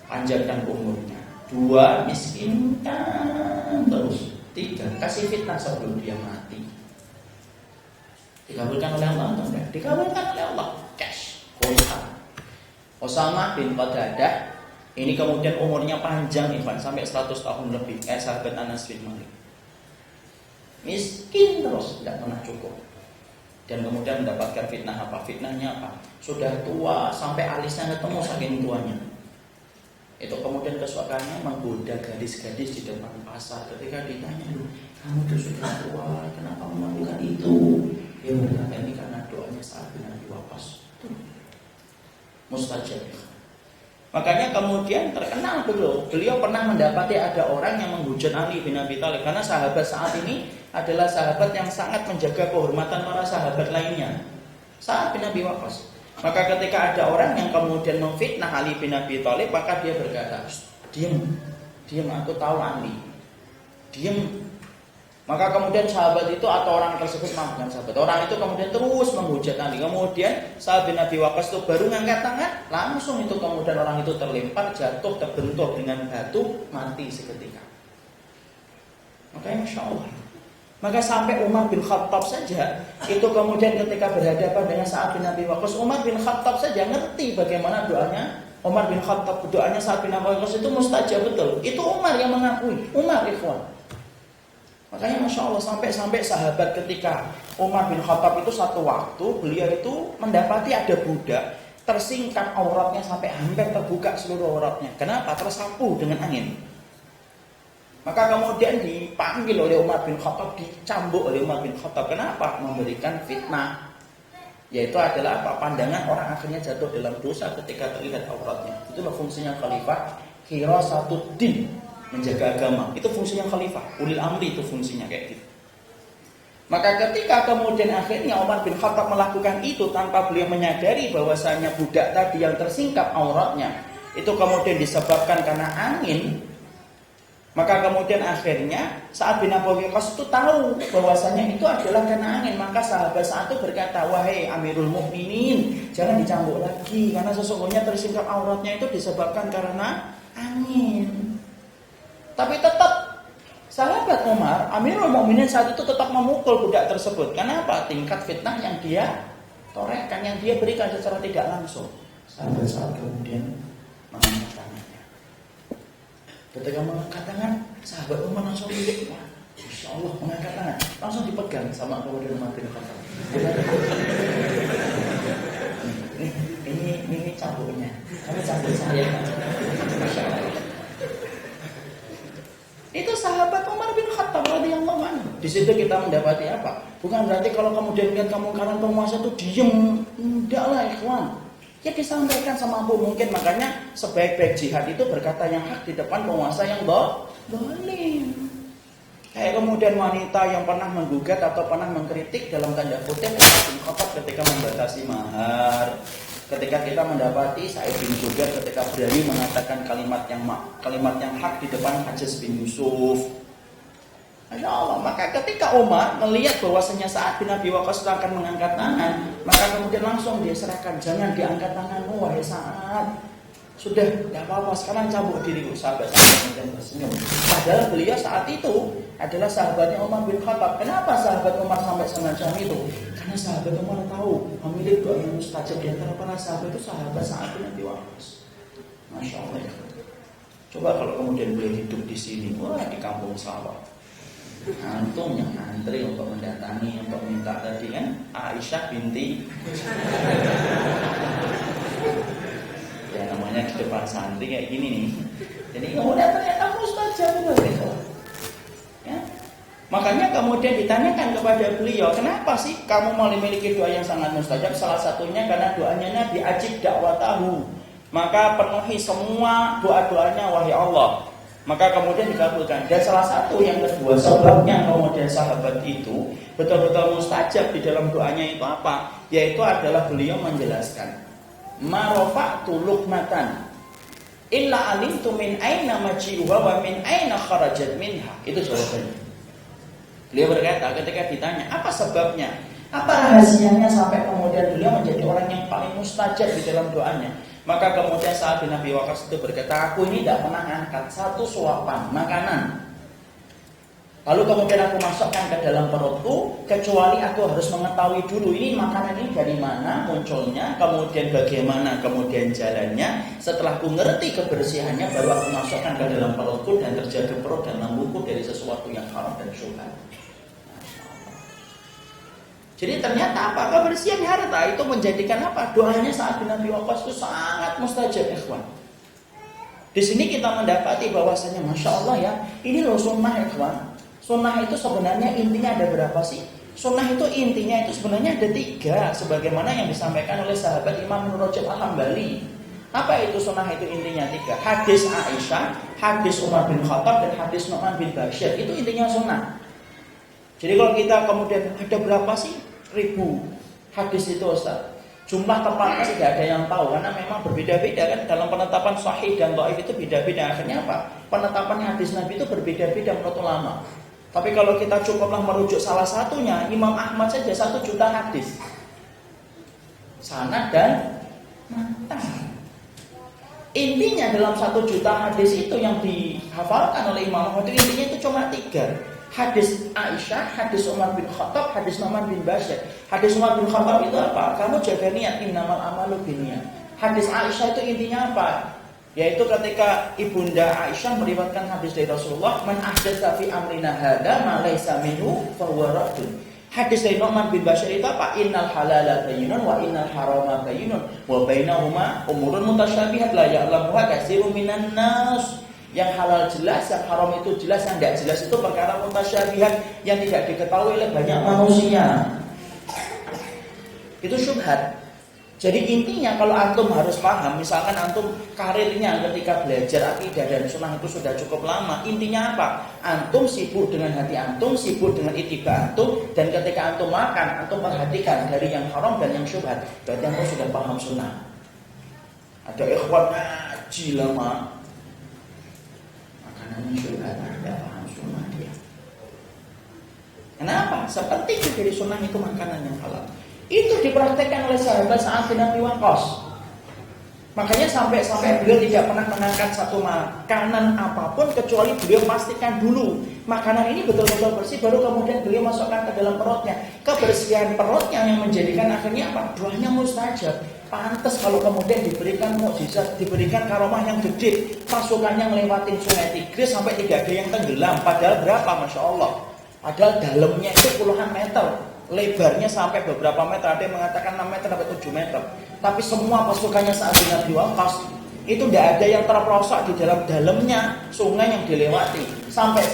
panjangkan umurnya. 2, miskinkan terus. 3, kasih fitnah sebelum dia mati. Dikabulkan oleh Allah atau tidak? Dikabulkan oleh Allah. Cash, kontak. Usamah bin Qatadah ini kemudian umurnya panjang Ivan sampai 100 tahun lebih. Sahabat Anas bin Malik. Miskin terus, tidak pernah cukup. Dan kemudian mendapatkan fitnah apa? Fitnahnya apa? Sudah tua sampai alisnya ketemu saking tuanya. Itu kemudian kesukaannya menggoda gadis-gadis di depan pasar. Ketika ditanya, kamu sudah tua, kenapa melakukan itu? Dia berkata ini karena doanya Sa'ad bin Abi Waqqas. Mustajab. Makanya kemudian terkenal beliau pernah mendapati ada orang yang menghujat Ali bin Abi Thalib karena sahabat saat ini adalah sahabat yang sangat menjaga kehormatan para sahabat lainnya. Sa'ad bin Abi Waqqas. Maka ketika ada orang yang kemudian memfitnah Ali bin Abi Thalib, maka dia berkata, diam, aku tahu Ali. Diam. Maka kemudian sahabat itu atau orang tersebut, bukan sahabat, orang itu kemudian terus menghujat Ali. Kemudian Sa'ad bin Abi Waqqas itu baru ngangkat tangan, langsung itu kemudian orang itu terlempar, jatuh, terbentur dengan batu, mati seketika. Makanya Masya Allah. Maka sampai Umar bin Khattab saja itu kemudian ketika berhadapan dengan Sa'ad bin Abi Waqqas, Umar bin Khattab saja ngerti bagaimana doanya Umar bin Khattab, doanya Sa'ad bin Abi Waqqas itu mustajab betul. Itu Umar yang mengakui, Umar ikhwan. Makanya Masya Allah sampai sahabat ketika Umar bin Khattab itu satu waktu beliau itu mendapati ada budak tersingkap auratnya sampai hampir terbuka seluruh auratnya. Kenapa? Tersapu dengan angin. Maka kemudian dipanggil oleh Umar bin Khattab, dicambuk oleh Umar bin Khattab. Kenapa? Memberikan fitnah. Yaitu adalah apa? Pandangan orang akhirnya jatuh dalam dosa ketika terlihat auratnya. Itulah fungsinya khalifah, khirasatuddin, menjaga agama. Itu fungsinya khalifah, ulil amri itu fungsinya kayak gitu. Maka ketika kemudian akhirnya Umar bin Khattab melakukan itu tanpa beliau menyadari bahwasanya budak tadi yang tersingkap auratnya itu kemudian disebabkan karena angin. Maka kemudian akhirnya Sa'ad bin Abi Waqqas itu tahu bahwasanya itu adalah karena angin. Maka sahabat Sa'ad itu berkata, wahai Amirul Mukminin, jangan dicambuk lagi karena sesungguhnya tersingkap auratnya itu disebabkan karena angin. Tapi tetap sahabat Umar, Amirul Mukminin saat itu tetap memukul budak tersebut. Kenapa? Tingkat fitnah yang dia torehkan, yang dia berikan secara tidak langsung. Sahabat Sa'ad kemudian mengangkat tangannya. Ketika mengangkat tangan, sahabat Umar langsung lirik, wah, Masya Allah mengangkat tangan, langsung dipegang sama kemudian Umar bin Khattab. Ini cambuknya, kami cambuk saya. Masya Allah. Itu sahabat Umar bin Khattab radhiyallahu anhu. Di situ kita mendapati apa? Bukan berarti kalau kemudian lihat kemungkaran penguasa itu diem, enggak lah ikhwan. Ya disampaikan semampu mungkin. Makanya sebaik-baik jihad itu berkata yang hak di depan penguasa yang zalim. Kayak kemudian wanita yang pernah menggugat atau pernah mengkritik dalam tanda kutip bin Khattab ketika membatasi mahar. Ketika kita mendapati Sa'id bin Jubair ketika berani mengatakan kalimat yang hak di depan Hajjaj bin Yusuf. Masya Allah. Maka ketika Umar melihat bahwasanya Sa'ad bin Abi Waqqas akan mengangkat tangan, maka kemudian langsung dia serahkan, jangan diangkat tanganmu wahai Sa'ad. Sudah, tidak apa-apa, sekarang cabuk diriku. Sahabat kemudian tersenyum. Padahal beliau saat itu adalah sahabatnya Umar bin Khattab. Kenapa sahabat Umar sampai semacam itu? Karena sahabat Umar tahu memilih doa yang mustajab di antara para sahabat itu sahabat Sa'ad bin Abi Waqqas. Masya Allah. Coba kalau kemudian beliau hidup di sini, wah di kampung sawah. Antum yang antri untuk mendatangi, untuk minta tadi kan Aisyah binti. Ya namanya di depan santri kayak gini nih. Jadi kemudian ternyata mustajab itu. Ya. Makanya kemudian ditanyakan kepada beliau, kenapa sih kamu mau memiliki doa yang sangat mustajab? Salah satunya karena doanya Nabi ajib dakwatahu. Maka penuhi semua doa-doanya wahai Allah. Maka kemudian dikabulkan. Dan salah satu yang kedua sebabnya kemudian sahabat itu betul-betul mustajab di dalam doanya itu apa? Yaitu adalah beliau menjelaskan, marofa'tu luqmatan illa alimtu min aina maji'uha wa min aina kharajat minha. Itu jawabannya. Beliau berkata ketika ditanya apa sebabnya, apa rahasianya sampai kemudian beliau menjadi orang yang paling mustajab di dalam doanya. Maka kemudian Sa'ad bin Abi Waqqas itu berkata, aku ini tidak pernah angkat satu suapan makanan, lalu kemudian aku masukkan ke dalam perutku, kecuali aku harus mengetahui dulu ini makanan ini dari mana munculnya, kemudian bagaimana kemudian jalannya. Setelah aku ngerti kebersihannya, baru aku masukkan ke dalam perutku dan terjaga perut dan lambungku dari sesuatu yang haram dan syubhat. Jadi ternyata apa? Kebersihan harta itu menjadikan apa? Doanya Sa'ad bin Abi Waqqas itu sangat mustajab, ikhwan. Di sini kita mendapati bahwasanya Masya Allah ya, ini loh sunnah, ikhwan. Sunnah itu sebenarnya intinya ada berapa sih? Sunnah itu intinya itu sebenarnya ada 3, sebagaimana yang disampaikan oleh sahabat Imam Ibnu Rajab Al-Hambali. Apa itu sunnah itu intinya 3? Hadis Aisyah, hadis Umar bin Khattab, dan hadis Nu'man bin Bashir. Itu intinya sunnah. Jadi kalau kita kemudian ada berapa sih? 1000 hadis itu Ustaz. Jumlah tepatnya tidak ada yang tahu karena memang berbeda-beda kan dalam penetapan sahih dan dhaif itu beda-beda. Akhirnya apa? Penetapan hadis Nabi itu berbeda-beda menurut ulama. Tapi kalau kita cukuplah merujuk salah satunya, Imam Ahmad saja 1 juta hadis. Sanad dan matan. Intinya dalam 1 juta hadis itu yang dihafalkan oleh Imam Ahmad itu intinya itu cuma 3. Hadis Aisyah, hadis Umar bin Khattab, hadis Nu'man bin Bashir. Hadis Umar bin Khattab itu apa? Kamu jaga niat, innamal amalu binniyat. Hadis Aisyah itu intinya apa? Yaitu ketika Ibunda Aisyah meriwayatkan hadis dari Rasulullah, man ahdatsa fi amrina hadza ma laysa minhu fa huwa raddun. Hadis dari Nu'man bin Bashir itu apa? Innal halala bayyinun wa innal harama bayyinun wa bainahuma umurun mutasyabihat la ya'lamuha katsirun minan nas. Yang halal jelas, yang haram itu jelas, yang tidak jelas itu perkara mutasyabihat yang tidak diketahui oleh banyak manusia. Itu syubhat. Jadi intinya kalau antum harus paham, misalkan antum karirnya ketika belajar akidah dan sunnah itu sudah cukup lama, intinya apa? Antum sibuk dengan hati antum, sibuk dengan itiba antum, dan ketika antum makan, antum perhatikan dari yang haram dan yang syubhat. Berarti antum sudah paham sunnah. Ada ikhwan ngaji lama, makanannya syubhat, tidak paham sunnah dia. Kenapa? Seperti dari sunnah itu makanan yang halal. Itu dipraktekkan oleh sahabat Sa'ad bin Abi Waqqas. Makanya sampai beliau tidak pernah mengangkat satu makanan apapun kecuali beliau pastikan dulu makanan ini betul-betul bersih, baru kemudian beliau masukkan ke dalam perutnya. Kebersihan perutnya yang menjadikan akhirnya apa? Doanya mustajab. Pantas kalau kemudian diberikan mukjizat, diberikan karomah yang gede, pasukannya ngelewatin sungai Tigris sampai tidak ada yang tenggelam. Padahal berapa, masya Allah? Padahal dalamnya itu puluhan meter. Lebarnya sampai beberapa meter, ada yang mengatakan 6 meter sampai 7 meter. Tapi semua pasukannya Sa'ad bin Abi Waqqas itu tidak ada yang terperosok di dalamnya sungai yang dilewati. Sampai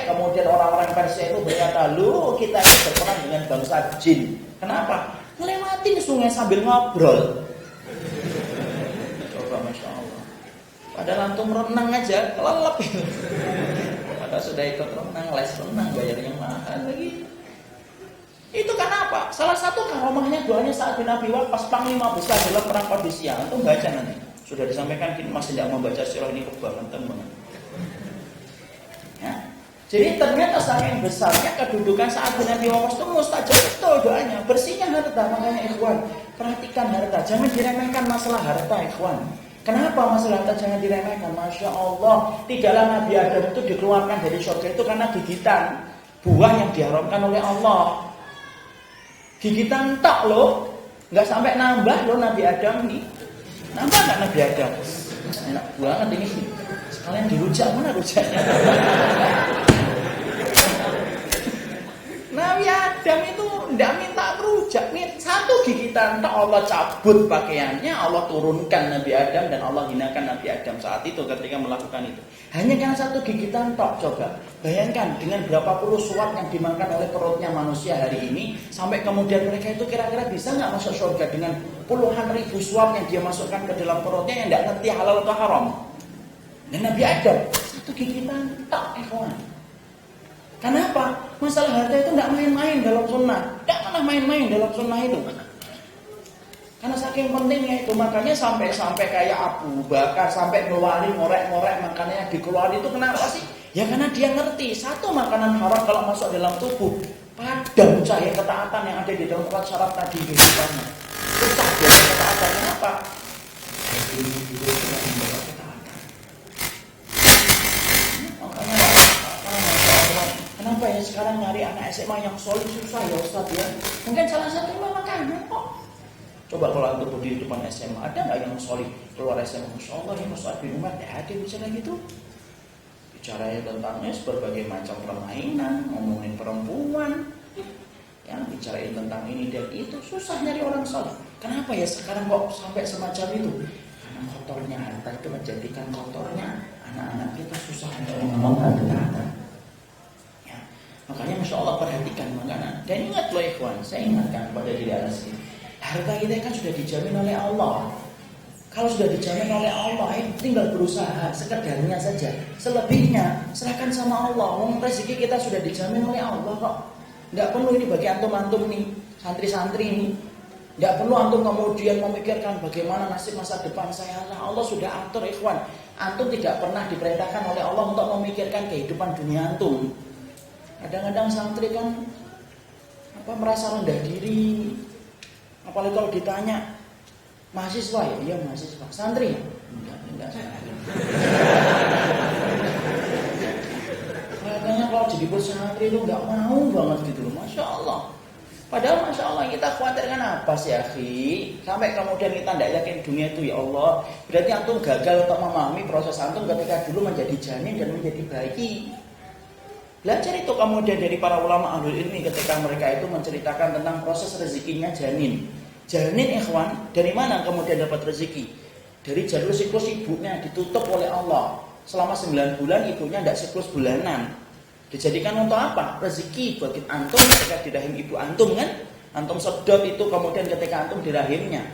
kemudian orang-orang Persia itu berkata, "Lu, kita ini berperang dengan bangsa jin." Kenapa? Ngelewatin sungai sambil ngobrol. Coba, masya Allah. Padahal antum renang aja, kelelep. Padahal sudah ikut renang, les renang, bayarnya mahal lagi. Itu kenapa? Salah satu karomahnya doanya Sa'ad bin Abi Waqqas, panglima besar dalam perang Qadisiyah. Antum baca nanti. Sudah disampaikan, kita masih tidak membaca sirah ini kebangetan banget. Ya. Jadi ternyata saking besarnya kedudukan Sa'ad bin Abi Waqqas itu mustajab betul doanya. Bersihnya harta, makanya ikhwan, perhatikan harta. Jangan diremehkan masalah harta, ikhwan. Kenapa masalah harta jangan diremehkan? Masya Allah, tidaklah Nabi Adam itu dikeluarkan dari surga itu karena gigitan buah yang diharamkan oleh Allah. Gigitan tak loh, nggak sampai nambah loh Nabi Adam ini. Nambah nggak Nabi Adam? Enak banget ini. Sekalian dirujak, mana rujaknya? Nabi Adam itu nggak minta rujak, satu gigitan tak Allah cabut pakaiannya, Allah turunkan Nabi Adam dan Allah hinakan Nabi Adam saat itu ketika melakukan itu. Hanya karena satu gigitan tok. Coba bayangkan dengan berapa puluh suap yang dimakan oleh perutnya manusia hari ini, sampai kemudian mereka itu kira-kira bisa nggak masuk surga dengan puluhan ribu suap yang dia masukkan ke dalam perutnya yang nggak ngerti halal atau haram. Dan Nabi Adam satu gigitan tok, kawan. Kenapa? Masalah harta itu nggak main-main dalam sunnah, nggak pernah main-main dalam sunnah itu. Karena saking pentingnya itu, makanya sampai kayak Abu Bakar sampai ngeluarin ngorek-ngorek makanannya dikeluarin itu kenapa sih? Ya karena dia ngerti satu makanan haram kalau masuk dalam tubuh padam cahaya ketaatan yang ada di dalam syarat tadi kehidupannya. Susah dia ketaatan. Kenapa? Kenapa ya sekarang nyari anak SMA yang solid susah ya Ustaz ya? Mungkin salah satu makanan kok. Coba kalau antum di depan SMA, ada nggak yang solid keluar SMA? Masya Allah ya Ustaz bin Umar, ada bicara gitu. Bicaranya tentangnya berbagai macam permainan, ngomongin perempuan, yang bicarain tentang ini dan itu, susah nyari orang solid. Kenapa ya sekarang kok sampai semacam itu? Karena kotornya harta itu menjadikan kotornya anak-anak kita susah untuk ngomong harta. Makanya Masya Allah perhatikan makanan. Dan ingat loh ikhwan, saya ingatkan pada diri anda sendiri, harta kita kan sudah dijamin oleh Allah. Kalau sudah dijamin oleh Allah, tinggal berusaha sekedarnya saja. Selebihnya serahkan sama Allah. Rezeki kita sudah dijamin oleh Allah kok. Nggak perlu ini bagi antum-antum nih, santri-santri ini. Nggak perlu antum kemudian memikirkan bagaimana nasib masa depan saya. Allah sudah atur ikhwan. Antum tidak pernah diperintahkan oleh Allah untuk memikirkan kehidupan dunia antum. Kadang-kadang santri kan merasa rendah diri. Apalagi kalau ditanya mahasiswa ya, iya mahasiswa. Santri ya? Enggak. Kayaknya kalau jemput santri itu nggak mau banget gitu loh, masya Allah. Padahal masya Allah kita khawatirkan apa sih akhi? Sampai kemudian kita tidak yakin dunia itu ya Allah. Berarti antum gagal untuk memahami proses antum ketika dulu menjadi janin dan menjadi bayi. Belajar itu kemudian dari para ulama ahlul ilmi ketika mereka itu menceritakan tentang proses rezekinya janin. Janin ikhwan, dari mana kemudian dapat rezeki? Dari jalur siklus ibunya ditutup oleh Allah. Selama 9 bulan ibunya tidak siklus bulanan. Dijadikan untuk apa? Rezeki bagi antum ketika di rahim ibu antum kan? Antum sedot itu kemudian ketika antum di rahimnya.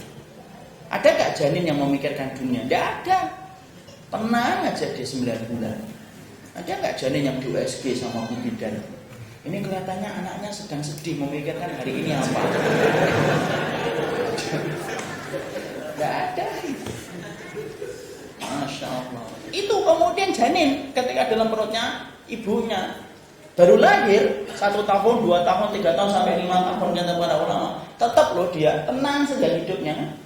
Ada gak janin yang memikirkan dunia? Tidak ada. Tenang aja di 9 bulan. Ada gak janin yang di USG sama Bu Bidan? Ini kelihatannya anaknya sedang sedih memikirkan hari ini apa. Tidak ada. Masya Allah. Itu kemudian janin ketika dalam perutnya ibunya baru lahir 1 tahun, 2 tahun, 3 tahun sampai 5 tahun kata para ulama. Tetap loh dia tenang saja hidupnya.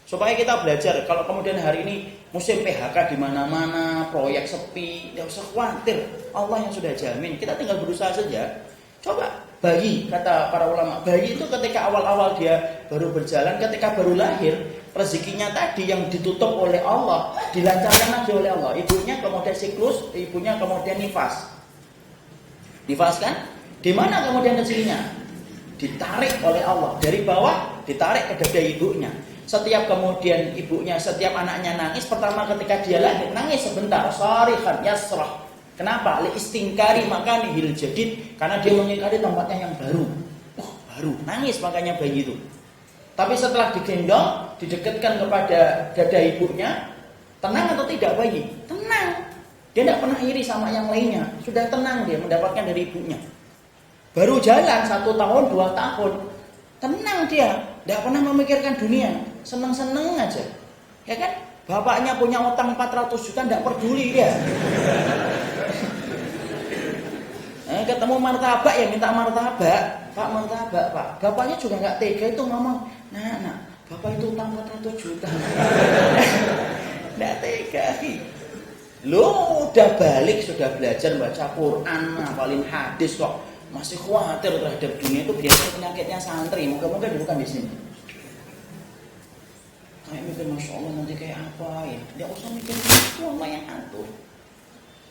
Supaya kita belajar kalau kemudian hari ini musim PHK di mana-mana, proyek sepi, tidak usah khawatir. Allah yang sudah jamin. Kita tinggal berusaha saja. Coba bayi, kata para ulama, bayi itu ketika awal-awal dia baru berjalan, ketika baru lahir, rezekinya tadi yang ditutup oleh Allah, dilancarkan lagi oleh Allah. Ibunya kemudian siklus, ibunya kemudian nifas. Nifas kan? Di mana kemudian rezekinya? Ditarik oleh Allah dari bawah, ditarik ke dada ibunya. Setiap kemudian ibunya, setiap anaknya nangis, pertama ketika dia lahir nangis sebentar, sarihan yasrah. Kenapa? Li istingkari makanihil jadid, karena dia mengingkari tempatnya yang baru. Baru nangis makanya bayi itu. Tapi setelah digendong, didekatkan kepada dada ibunya, tenang atau tidak bayi? Tenang. Dia tidak pernah iri sama yang lainnya. Sudah tenang dia mendapatkan dari ibunya. Baru jalan 1 tahun, 2 tahun, tenang dia. Tidak pernah memikirkan dunia. Seneng-seneng aja. Ya kan? Bapaknya punya utang 400 juta, tidak peduli dia. Ketemu martabak ya minta martabak. Pak martabak pak. Bapaknya juga nggak tega itu ngomong, nah, bapak itu utang 400 juta. Nggak tega sih. Lu udah balik, sudah belajar baca Quran, ngapalin hadis kok masih khawatir terhadap dunia. Itu biasanya penyakitnya santri. Moga-moga bukan di sini. Kayak mikir masya Allah nanti kayak apa ya? Tidak usah mikir itu Allah yang atur.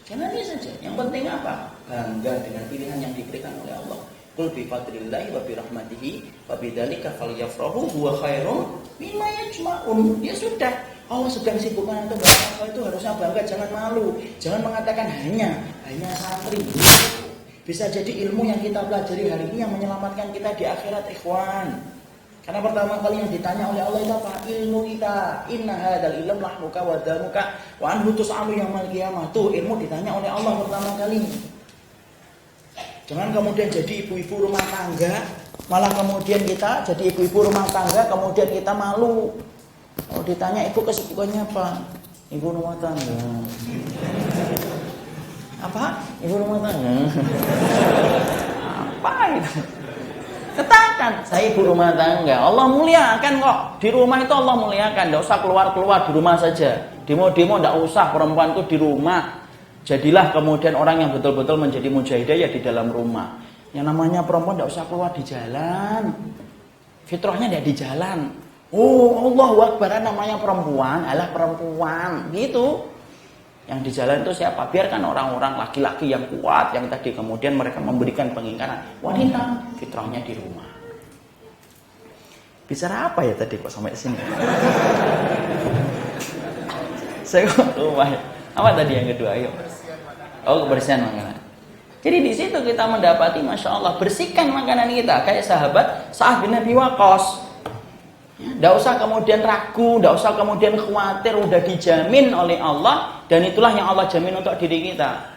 Jalani saja. Yang penting apa? Bangga dengan pilihan yang diberikan oleh Allah. Qul bi fadlillahi wa bi rahmatihi wa bidzalika falyafrahu huwa khairum mimma yajma'un. Ya sudah. Allah sedang sibuk dengan apa itu harusnya bangga, jangan malu. Jangan mengatakan hanya santri. Bisa jadi ilmu yang kita pelajari hari ini yang menyelamatkan kita di akhirat ikhwan. Karena pertama kali yang ditanya oleh Allah itu apa? Ilmu kita. Inna hadzal ilm lahmuka wa damuka wa anhu tus'alu yaumil qiyamah. Tuh ilmu ditanya oleh Allah pertama kali. Jangan kemudian jadi ibu-ibu rumah tangga, malah kemudian kita jadi ibu-ibu rumah tangga kemudian kita malu. Kalau ditanya ibu kesibukannya apa? Ibu rumah tangga. Apa? Ibu rumah tangga. Apa itu? Katakan, saya ibu rumah tangga. Allah muliakan kok. Di rumah itu Allah muliakan. Tidak usah keluar-keluar, di rumah saja. Demo-demo tidak usah, perempuan itu di rumah. Jadilah kemudian orang yang betul-betul menjadi mujahidah ya di dalam rumah. Yang namanya perempuan tidak usah keluar di jalan. Fitrahnya tidak di jalan. Oh Allahu Akbar, namanya perempuan, alah perempuan. Gitu. Yang di jalan itu siapa? Biarkan orang-orang laki-laki yang kuat, yang tadi kemudian mereka memberikan pengingkaran. Wanita, fitrahnya di rumah. Bicara apa ya tadi kok sampai sini? Saya kok rumah. Apa tadi yang kedua? Ayo. Oh, kebersihan makanan. Jadi di situ kita mendapati, masya Allah, bersihkan makanan kita. Kayak sahabat Sa'ad bin Abi Waqqas. Tidak usah kemudian ragu, tidak usah kemudian khawatir, udah dijamin oleh Allah dan itulah yang Allah jamin untuk diri kita.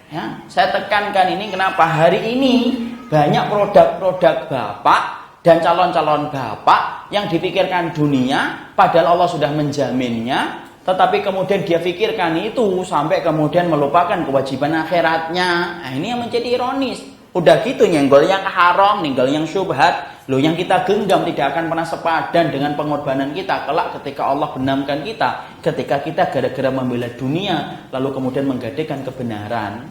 Ya, saya tekankan ini kenapa hari ini banyak produk-produk bapak dan calon-calon bapak yang dipikirkan dunia, padahal Allah sudah menjaminnya, tetapi kemudian dia pikirkan itu sampai kemudian melupakan kewajiban akhiratnya. Nah, ini yang menjadi ironis. Udah gitu nyenggol yang haram, nyenggol yang syubhat. Loh yang kita genggam tidak akan pernah sepadan dengan pengorbanan kita kelak ketika Allah benamkan kita, ketika kita gara-gara membela dunia lalu kemudian menggadaikan kebenaran.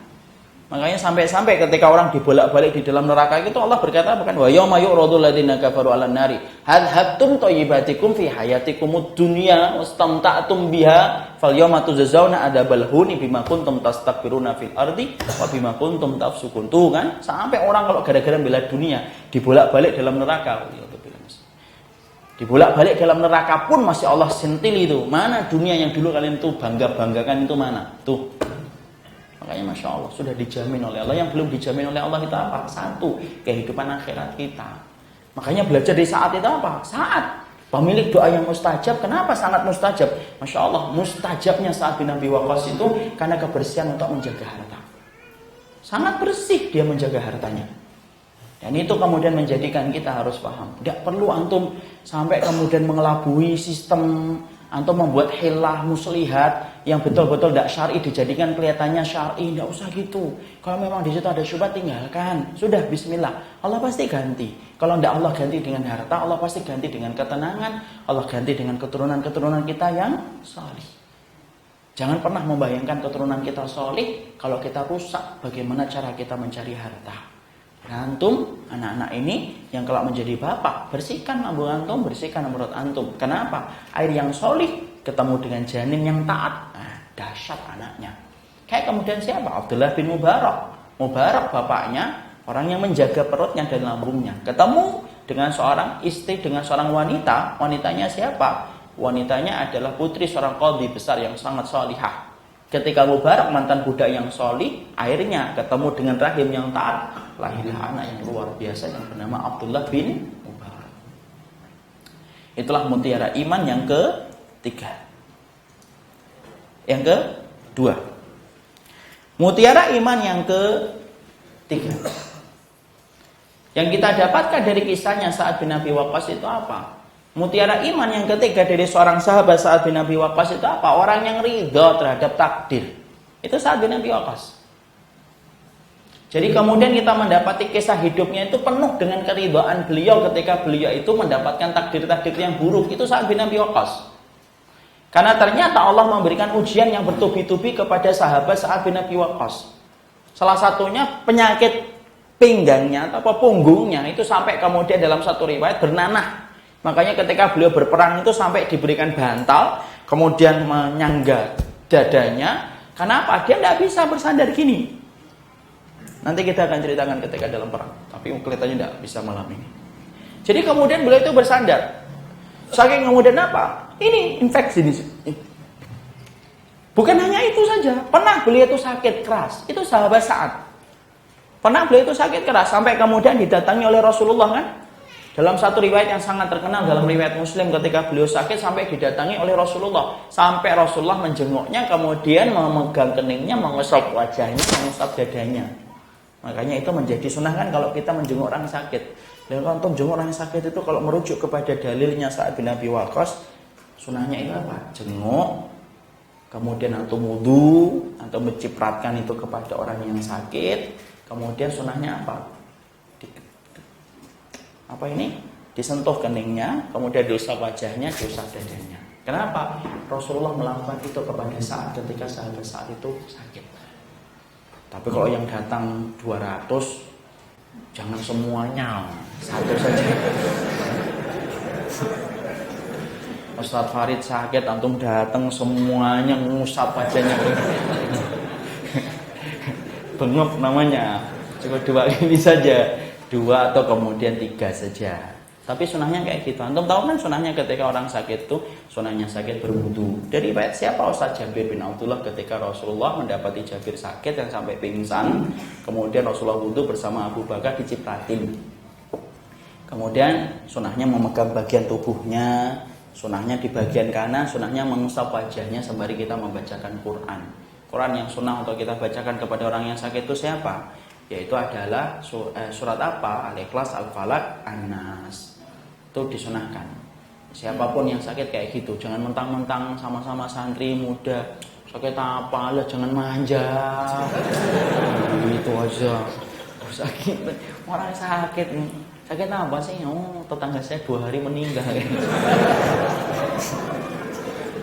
Makanya sampai-sampai ketika orang dibolak-balik di dalam neraka itu Allah berkata bukan wa yauma yu'radul ladzina kafaru 'alan nari hadhabtum thayyibatikum fi hayatikumud dunya wastamta'tum biha falyawma tujzauna adzabal huni bima kuntum tastakbiruna fil ardi wa bima kuntum tafsukun. Tuh kan, sampai orang kalau gara-gara bela dunia dibolak-balik dalam neraka. Dibolak-balik dalam neraka pun masih Allah sentil itu. Mana dunia yang dulu kalian tuh bangga-banggakan itu mana? Tuh. Makanya Masya Allah sudah dijamin oleh Allah. Yang belum dijamin oleh Allah itu apa? Satu, kehidupan akhirat kita. Makanya belajar di saat itu apa? Saat pemilik doa yang mustajab. Kenapa sangat mustajab? Masya Allah, mustajabnya Sa'ad bin Abi Waqqas itu karena kebersihan untuk menjaga harta. Sangat bersih dia menjaga hartanya. Dan itu kemudian menjadikan kita harus paham. Tidak perlu antum sampai kemudian mengelabui sistem, antum membuat hilah muslihat yang betul-betul tidak syar'i dijadikan kelihatannya syar'i. Tidak usah gitu. Kalau memang di situ ada syubhat tinggalkan. Sudah bismillah. Allah pasti ganti. Kalau tidak Allah ganti dengan harta, Allah pasti ganti dengan ketenangan. Allah ganti dengan keturunan-keturunan kita yang salih. Jangan pernah membayangkan keturunan kita salih kalau kita rusak bagaimana cara kita mencari harta. Antum, anak-anak ini yang kelak menjadi bapak, bersihkan lambung antum, bersihkan menurut antum. Kenapa? Air yang solih ketemu dengan janin yang taat, dahsyat anaknya. Kayak kemudian siapa? Abdullah bin Mubarak. Mubarak bapaknya orang yang menjaga perutnya dan lambungnya. Ketemu dengan seorang istri, dengan seorang wanita. Wanitanya siapa? Wanitanya adalah putri seorang qadhi besar yang sangat salihah. Ketika Mubarak mantan budak yang solih, akhirnya ketemu dengan rahim yang taat, lahirlah anak yang luar biasa yang bernama Abdullah bin Mubarak. Itulah mutiara iman yang ketiga. Yang kedua, mutiara iman yang ketiga yang kita dapatkan dari kisahnya Sa'ad bin Abi Waqqas itu apa? Mutiara iman yang ketiga dari seorang sahabat Sa'ad bin Abi Waqqas itu apa? Orang yang ridha terhadap takdir. Itu Sa'ad bin Abi Waqqas. Jadi kemudian kita mendapati kisah hidupnya itu penuh dengan keridhaan beliau ketika beliau itu mendapatkan takdir-takdir yang buruk. Itu Sa'ad bin Abi Waqqas. Karena ternyata Allah memberikan ujian yang bertubi-tubi kepada sahabat Sa'ad bin Abi Waqqas. Salah satunya penyakit pinggangnya atau punggungnya itu sampai kemudian dalam satu riwayat bernanah. Makanya ketika beliau berperang itu sampai diberikan bantal, kemudian menyangga dadanya. Kenapa? Dia tidak bisa bersandar gini. Nanti kita akan ceritakan ketika dalam perang. Tapi kelihatannya tidak bisa malam ini. Jadi kemudian beliau itu bersandar. Saking kemudian apa? Ini infeksi di sini. Bukan hanya itu saja. Pernah beliau itu sakit keras. Itu sahabat Sa'ad. Pernah beliau itu sakit keras sampai kemudian didatangi oleh Rasulullah kan? Dalam satu riwayat yang sangat terkenal dalam riwayat Muslim ketika beliau sakit sampai didatangi oleh Rasulullah. Sampai Rasulullah menjenguknya kemudian memegang keningnya, mengusap wajahnya, mengusap dadanya. Makanya itu menjadi sunnah kan kalau kita menjenguk orang sakit. Dan kalau untuk menjenguk orang sakit itu kalau merujuk kepada dalilnya Sa'ad bin Abi Waqqas, sunnahnya itu apa? Jenguk, kemudian antum wudu, antum mencipratkan itu kepada orang yang sakit. Kemudian sunnahnya apa? Apa ini? Disentuh keningnya, kemudian diusap wajahnya, diusap dadanya. Kenapa? Rasulullah melakukan itu kepada Sa'ad ketika sahabat Sa'ad itu sakit. Tapi kalau yang datang 200, jangan semuanya, satu saja. Ustaz Farid sakit, antum datang semuanya ngusap wajahnya. Bengok namanya. Cuma 2 kali saja. 2 atau kemudian 3 saja. Tapi sunahnya kayak gitu. Antum tahu kan sunahnya ketika orang sakit tuh, sunahnya sakit berwudu. Dari riwayat siapa? Ustaz Jabir bin Abdullah ketika Rasulullah mendapati Jabir sakit yang sampai pingsan, kemudian Rasulullah wudu bersama Abu Bakar dicipratin. Kemudian sunahnya memegang bagian tubuhnya, sunahnya di bagian kanan, sunahnya mengusap wajahnya sembari kita membacakan Quran. Quran yang sunah untuk kita bacakan kepada orang yang sakit itu siapa? Yaitu adalah surat apa? Al-Ikhlas, Al-Falaq, An-Nas. Itu disunahkan. Siapapun yang sakit kayak gitu, jangan mentang-mentang sama-sama santri muda. Sakit apa? Lah jangan manja. Gitu aja. Sakit. Orang sakit. Sakit apa sih? Oh, tetangga saya 2 hari meninggal.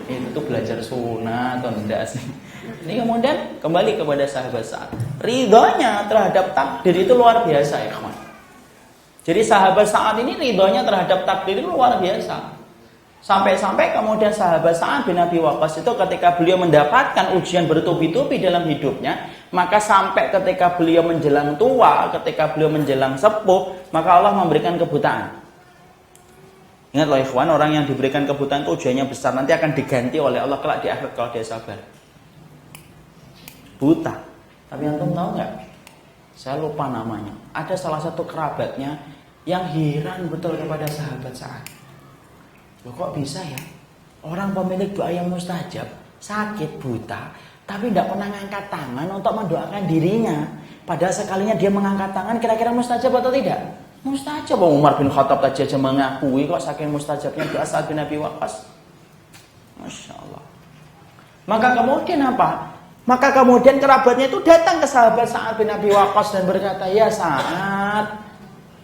Itu tuh belajar sunnah atau enggak sih? Ini kemudian kembali kepada sahabat Sa'ad. Ridhonya terhadap takdir itu luar biasa ya kawan. Jadi sahabat Sa'ad ini ridhonya terhadap takdir itu luar biasa. Sampai-sampai kemudian sahabat Sa'ad bin Abi Waqqas itu ketika beliau mendapatkan ujian bertubi-tubi dalam hidupnya, maka sampai ketika beliau menjelang tua, ketika beliau menjelang sepuh, maka Allah memberikan kebutaan. Ingat loh ikhwan, orang yang diberikan kebutaan itu ujiannya besar, nanti akan diganti oleh Allah kelak di akhirat kalau dia sabar. Buta. Tapi antum tahu nggak? Saya lupa namanya. Ada salah satu kerabatnya yang heran betul kepada sahabat Sa'ad. Loh kok bisa ya? Orang pemilik doa yang mustajab, sakit, buta, tapi tidak pernah mengangkat tangan untuk mendoakan dirinya. Padahal sekalinya dia mengangkat tangan, kira-kira mustajab atau tidak? Mustajab. Umar bin Khattab tadi aja mengakui kok saking mustajabnya doa Sa'ad bin Abi Waqqas. Masya Allah. Maka kemudian apa? Maka kemudian kerabatnya itu datang ke sahabat Sa'ad bin Abi Waqqas dan berkata, "Ya Sa'ad,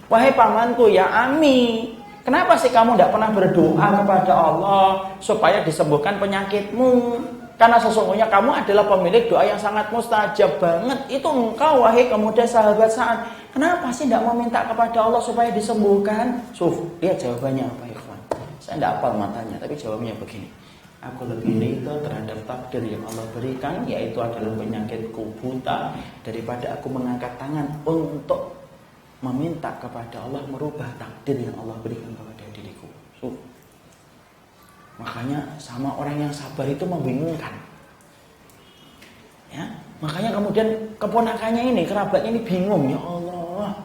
wahai pamanku, ya Ami, kenapa sih kamu tidak pernah berdoa kepada Allah supaya disembuhkan penyakitmu? Karena sesungguhnya kamu adalah pemilik doa yang sangat mustajab banget. Itu engkau, wahai kemudian sahabat Sa'ad. Kenapa sih tidak meminta kepada Allah supaya disembuhkan?" Lihat jawabannya apa ya kawan? Saya tidak hafal matanya, tapi jawabnya begini. Aku lebih ridho terhadap takdir yang Allah berikan, yaitu adalah penyakitku buta, daripada aku mengangkat tangan untuk meminta kepada Allah merubah takdir yang Allah berikan kepada diriku. Makanya sama orang yang sabar itu membingungkan. Ya, makanya kemudian keponakannya ini, kerabatnya ini bingung, ya Allah.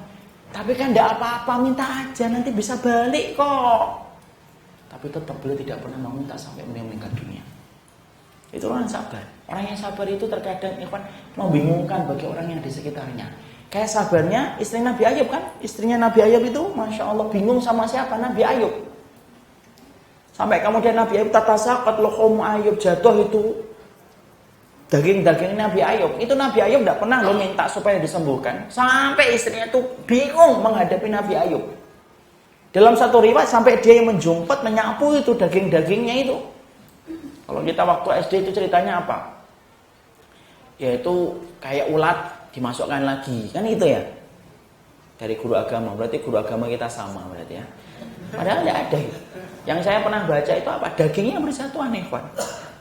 Tapi kan tidak apa-apa, minta aja, nanti bisa balik kok. Tapi tetap beliau tidak pernah meminta sampai beliau meninggal dunia. Itu orang sabar. Orang yang sabar itu terkadang ikhwan membingungkan bagi orang yang di sekitarnya. Kayak sabarnya istri Nabi Ayub kan? Istrinya Nabi Ayub itu Masya Allah bingung sama siapa? Nabi Ayub. Sampai kemudian Nabi Ayub tatasaqat luhum Ayub, jatuh itu daging-daging Nabi Ayub. Itu Nabi Ayub tidak pernah lo minta supaya disembuhkan. Sampai istrinya itu bingung menghadapi Nabi Ayub. Dalam satu riwayat sampai dia yang menjumpat, menyapu itu daging-dagingnya itu. Kalau kita waktu SD itu ceritanya apa? Yaitu kayak ulat dimasukkan lagi, kan gitu ya? Dari guru agama, berarti guru agama kita sama berarti ya. Padahal tidak ada itu. Yang saya pernah baca itu apa? Dagingnya bersatuan ikhwan.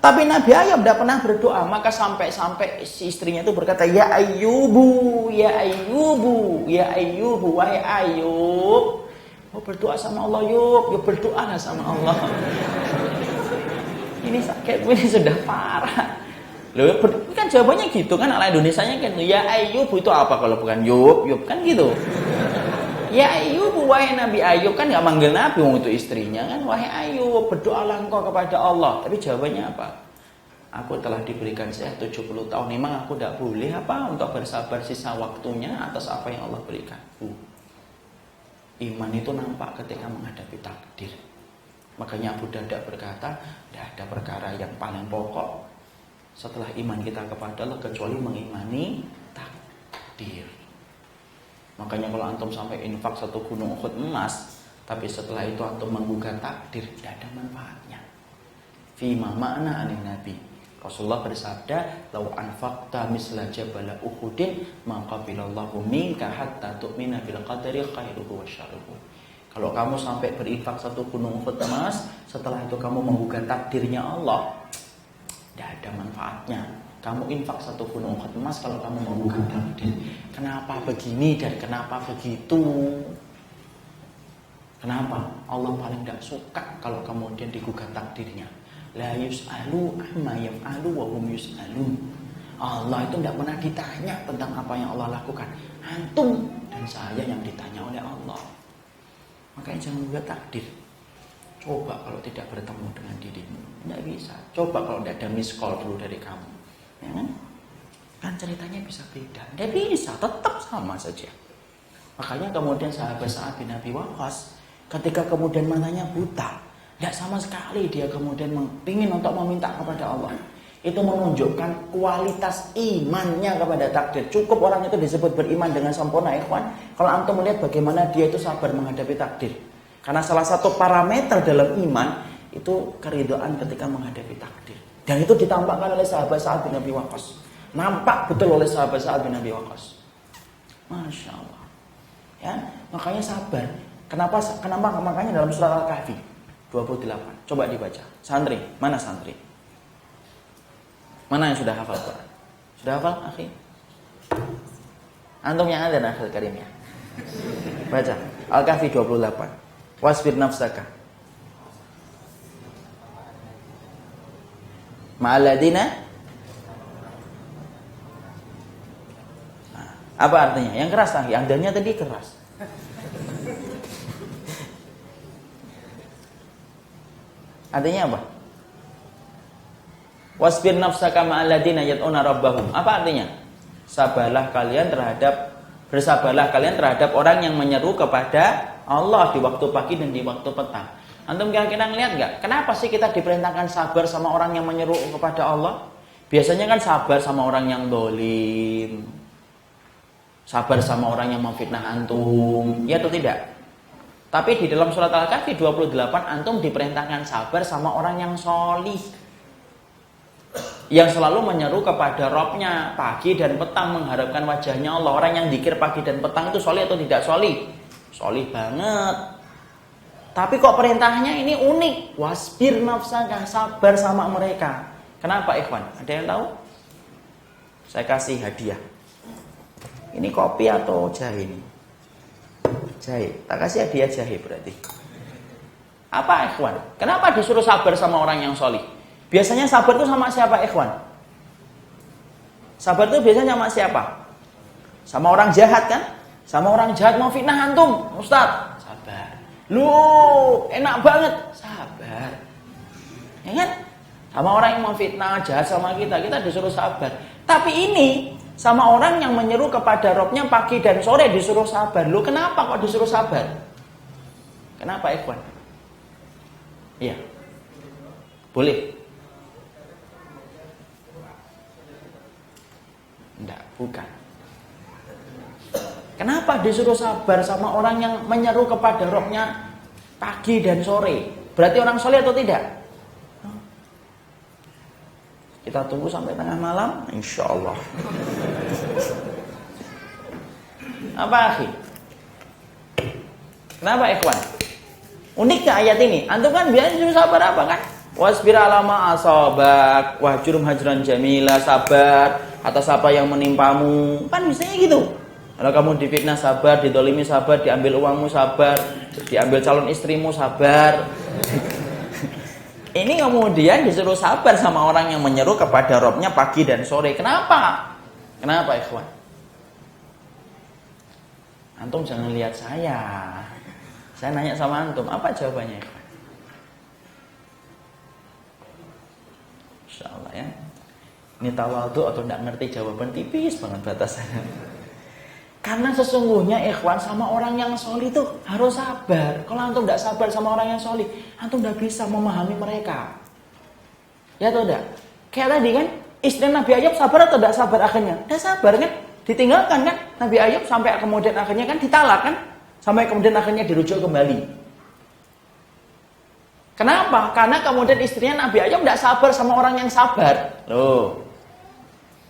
Tapi Nabi Ayub tidak pernah berdoa, maka sampai-sampai si istrinya itu berkata, "Ya Ayyubu, ya Ayyubu, ya Ayyubu, wahai Ayub. Oh berdoa sama Allah yuk, yuk berdoa sama Allah." Ini sakit, ini sudah parah. Loh, kan jawabannya gitu kan, ala Indonesianya kan, ya Ayub itu apa kalau bukan yub kan gitu. Ya Ayub, wahai Nabi Ayub, kan nggak manggil Nabi, itu istrinya kan, wahai Ayub, berdoalah engkau kepada Allah. Tapi jawabannya apa? Aku telah diberikan sehat 70 tahun, memang aku tidak boleh apa untuk bersabar sisa waktunya atas apa yang Allah berikan. Iman itu nampak ketika menghadapi takdir. Makanya Abu Darda berkata, tidak ada perkara yang paling pokok setelah iman kita kepada Allah kecuali mengimani takdir. Makanya kalau antum sampai infak 1 gunung Uhud emas, tapi setelah itu antum menggugat takdir, tidak ada manfaatnya. Fima makna anin Nabi. Rasulullah bersabda, "Lau anfaqta misla jabala Uhudin, ma qabilallahu minka hatta tu'mina bil qadari khairuhu wa syarruhu." Kalau kamu sampai berinfak 1 gunung Uhud emas, setelah itu kamu menggugat takdirnya Allah, tidak ada manfaatnya. Kamu infak 1 gunung Uhud emas kalau kamu menggugat takdir. Kenapa begini dan kenapa begitu? Kenapa? Allah paling tidak suka kalau kemudian digugat takdirnya. La yus'alu amma yaf'alu wa hum yus'alun. Allah itu tidak pernah ditanya tentang apa yang Allah lakukan. Antum dan saya yang ditanya oleh Allah. Makanya jangan juga takdir. Coba kalau tidak bertemu dengan dirimu, tidak bisa. Coba kalau tidak ada miss call dulu dari kamu, ya kan? Kan ceritanya bisa beda. Tidak bisa, tetap sama saja. Makanya kemudian sahabat Sa'ad bin Abi Waqqas, ketika kemudian matanya buta, tidak sama sekali dia kemudian ingin untuk meminta kepada Allah. Itu menunjukkan kualitas imannya kepada takdir. Cukup orang itu disebut beriman dengan sempurna, ikhwan, kalau antum melihat bagaimana dia itu sabar menghadapi takdir. Karena salah satu parameter dalam iman itu keridhaan ketika menghadapi takdir. Dan itu ditampakkan oleh sahabat Sa'ad bin Abi Waqqas. nampak betul oleh sahabat Sa'ad bin Abi Waqqas. Masya Allah. Ya, makanya sabar. Kenapa makanya dalam surat Al-Kahfi 28. Coba dibaca. Santri, mana santri? Mana yang sudah hafal Quran? Sudah hafal, akhi? Antum yang ada akhil karim ya. Baca Al-Kahfi 28. Wasbir nafsaka ma'aladina. Apa artinya? Yang keras lagi. Andanya tadi keras. Artinya apa? Wasbir nafsaka ma'aladina yad'una rabbahum. Apa artinya? Bersabarlah kalian terhadap orang yang menyeru kepada Allah di waktu pagi dan di waktu petang. Antum kira-kira ngeliat nggak? Kenapa sih kita diperintahkan sabar sama orang yang menyeru kepada Allah? Biasanya kan sabar sama orang yang dolim, sabar sama orang yang memfitnah antum, ya atau tidak? Tapi di dalam surat Al-Kahfi 28 antum diperintahkan sabar sama orang yang solih, yang selalu menyeru kepada Robnya pagi dan petang mengharapkan wajahnya Allah. Orang yang zikir pagi dan petang itu solih atau tidak solih? Solih banget. Tapi kok perintahnya ini unik. Wasbir nafsaka, sabar sama mereka. Kenapa ikhwan? Ada yang tahu? Saya kasih hadiah. Ini kopi atau jahe ini? Jahe. Tak kasih hadiah jahe berarti. Apa ikhwan? Kenapa disuruh sabar sama orang yang solih? Biasanya sabar itu sama siapa ikhwan? Sabar itu biasanya sama siapa? Sama orang jahat kan? Sama orang jahat mau fitnah antum, Ustaz. Sabar. Lu enak banget. Sabar. Ya kan? Sama orang yang mau fitnah, jahat sama kita disuruh sabar. Tapi ini sama orang yang menyeru kepada Robnya pagi dan sore disuruh sabar. Lu kenapa kok disuruh sabar? Kenapa ikhwan? Iya. Boleh. Enggak, bukan. Kenapa disuruh sabar sama orang yang menyeru kepada Robnya pagi dan sore? Berarti orang soleh atau tidak? Kita tunggu sampai tengah malam, insya Allah. Apa akhi? Kenapa ikhwan? Unik ke ayat ini? Antum kan biasanya disuruh sabar apa kan? Wasbir ala ma asabak wahjurum hajran jamila, sabar atas apa yang menimpamu. Kan biasanya gitu. Kalau kamu difitnah sabar, didolimi sabar, diambil uangmu sabar, diambil calon istrimu sabar. Ini kemudian disuruh sabar sama orang yang menyeru kepada Robnya pagi dan sore. Kenapa? Kenapa ikhwan? Antum jangan lihat saya. Saya nanya sama antum, apa jawabannya ikhwan? Insyaallah ya. Ini tawadhu atau tidak ngerti jawaban, tipis banget batasannya. Karena sesungguhnya ikhwan sama orang yang solih itu harus sabar. Kalau antum tidak sabar sama orang yang solih, antum tidak bisa memahami mereka. Ya atau tidak? Kayak tadi kan, istri Nabi Ayub sabar atau tidak sabar akhirnya? Tidak sabar kan? Ditinggalkan kan? Nabi Ayub sampai kemudian akhirnya kan ditalak kan? Sampai kemudian akhirnya dirujuk kembali. Kenapa? Karena kemudian istrinya Nabi Ayub tidak sabar sama orang yang sabar. Loh.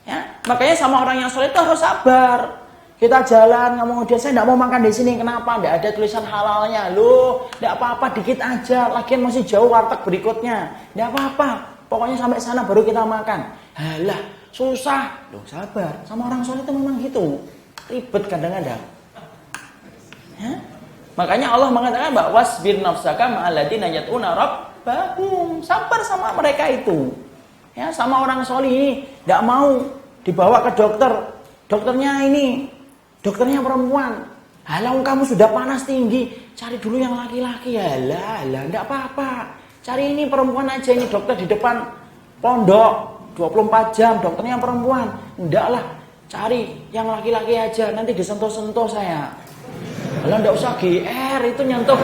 Ya, makanya sama orang yang soleh itu harus sabar. Kita jalan, kemudian saya tidak mau makan di sini. Kenapa? Tidak ada tulisan halalnya. Loh, tidak apa-apa, dikit aja. Lagian masih jauh warteg berikutnya. Tidak apa-apa. Pokoknya sampai sana baru kita makan. Halah, susah. Loh, sabar. Sama orang soleh itu memang gitu. Ribet kadang-kadang. Ya? Makanya Allah mengatakan bahwa wasbir nafsaka ma'aladina yad'una rabbahum. Sabar sama mereka itu. Ya, sama orang soleh ini tidak mau dibawa ke dokter. Dokternya perempuan. Halah, kamu sudah panas tinggi, cari dulu yang laki-laki. Halah, tidak apa-apa. Cari ini perempuan aja, ini dokter di depan pondok 24 jam, dokternya perempuan. Enggak lah, cari yang laki-laki aja, nanti disentuh-sentuh saya. Halah, tidak usah GR, itu nyentuh.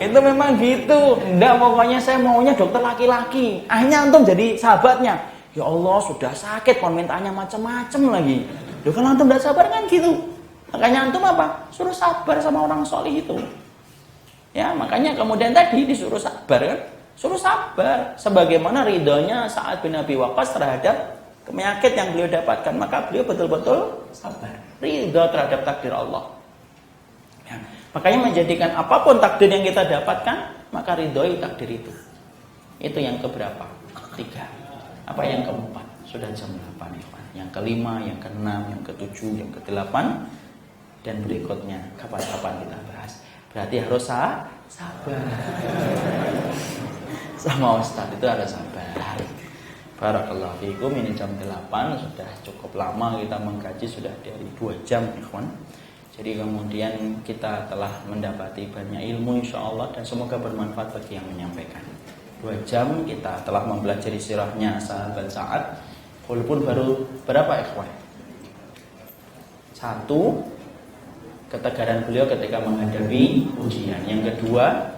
Itu memang gitu. Enggak, pokoknya saya maunya dokter laki-laki. Akhirnya antum jadi sahabatnya. Ya Allah, sudah sakit, permintaannya macam-macam lagi. Loh, kalau antum tidak sabar kan gitu. Makanya antum apa? Suruh sabar sama orang solih itu. Ya, makanya kemudian tadi disuruh sabar kan? Suruh sabar sebagaimana ridhonya Sa'ad bin Abi Waqqas terhadap penyakit yang beliau dapatkan, maka beliau betul-betul sabar, ridho terhadap takdir Allah. Ya, makanya menjadikan apapun takdir yang kita dapatkan, maka ridhoi takdir itu. Itu yang keberapa? 3. Apa yang keempat? Sudah jam 8 ya, Pak. Yang kelima, yang keenam, yang ketujuh, yang ke-8 dan berikutnya kapan-kapan kita bahas. Berarti harus sabar. Sama Ustaz itu harus sabar. Barakallahu fikum, ini jam 8 sudah cukup lama kita mengkaji, sudah dari 2 jam ikhwan. Jadi kemudian kita telah mendapati banyak ilmu insyaallah dan semoga bermanfaat bagi yang menyampaikan. 2 jam kita telah mempelajari sirahnya sahabat Sa'ad. Walaupun baru berapa ikhwan? 1, ketegaran beliau ketika menghadapi ujian. Yang kedua,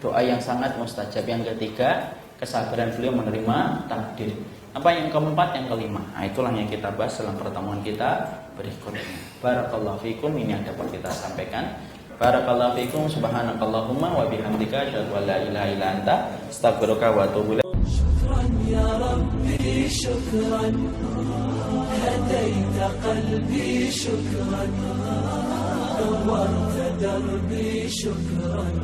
doa yang sangat mustajab. Yang ketiga, kesabaran beliau menerima takdir. Apa yang keempat, yang kelima? Nah, itulah yang kita bahas dalam pertemuan kita berikutnya. Barakallahu fikum, ini yang dapat kita sampaikan. Barakallahu fikum, subhanakallahumma wa bihamdika asyhadu an la ilaha illa anta astaghfiruka wa atubu ilaik. Syukran ya Rabbi, syukran. Hadaita qalbi, syukran. Nawarta darbi, syukran.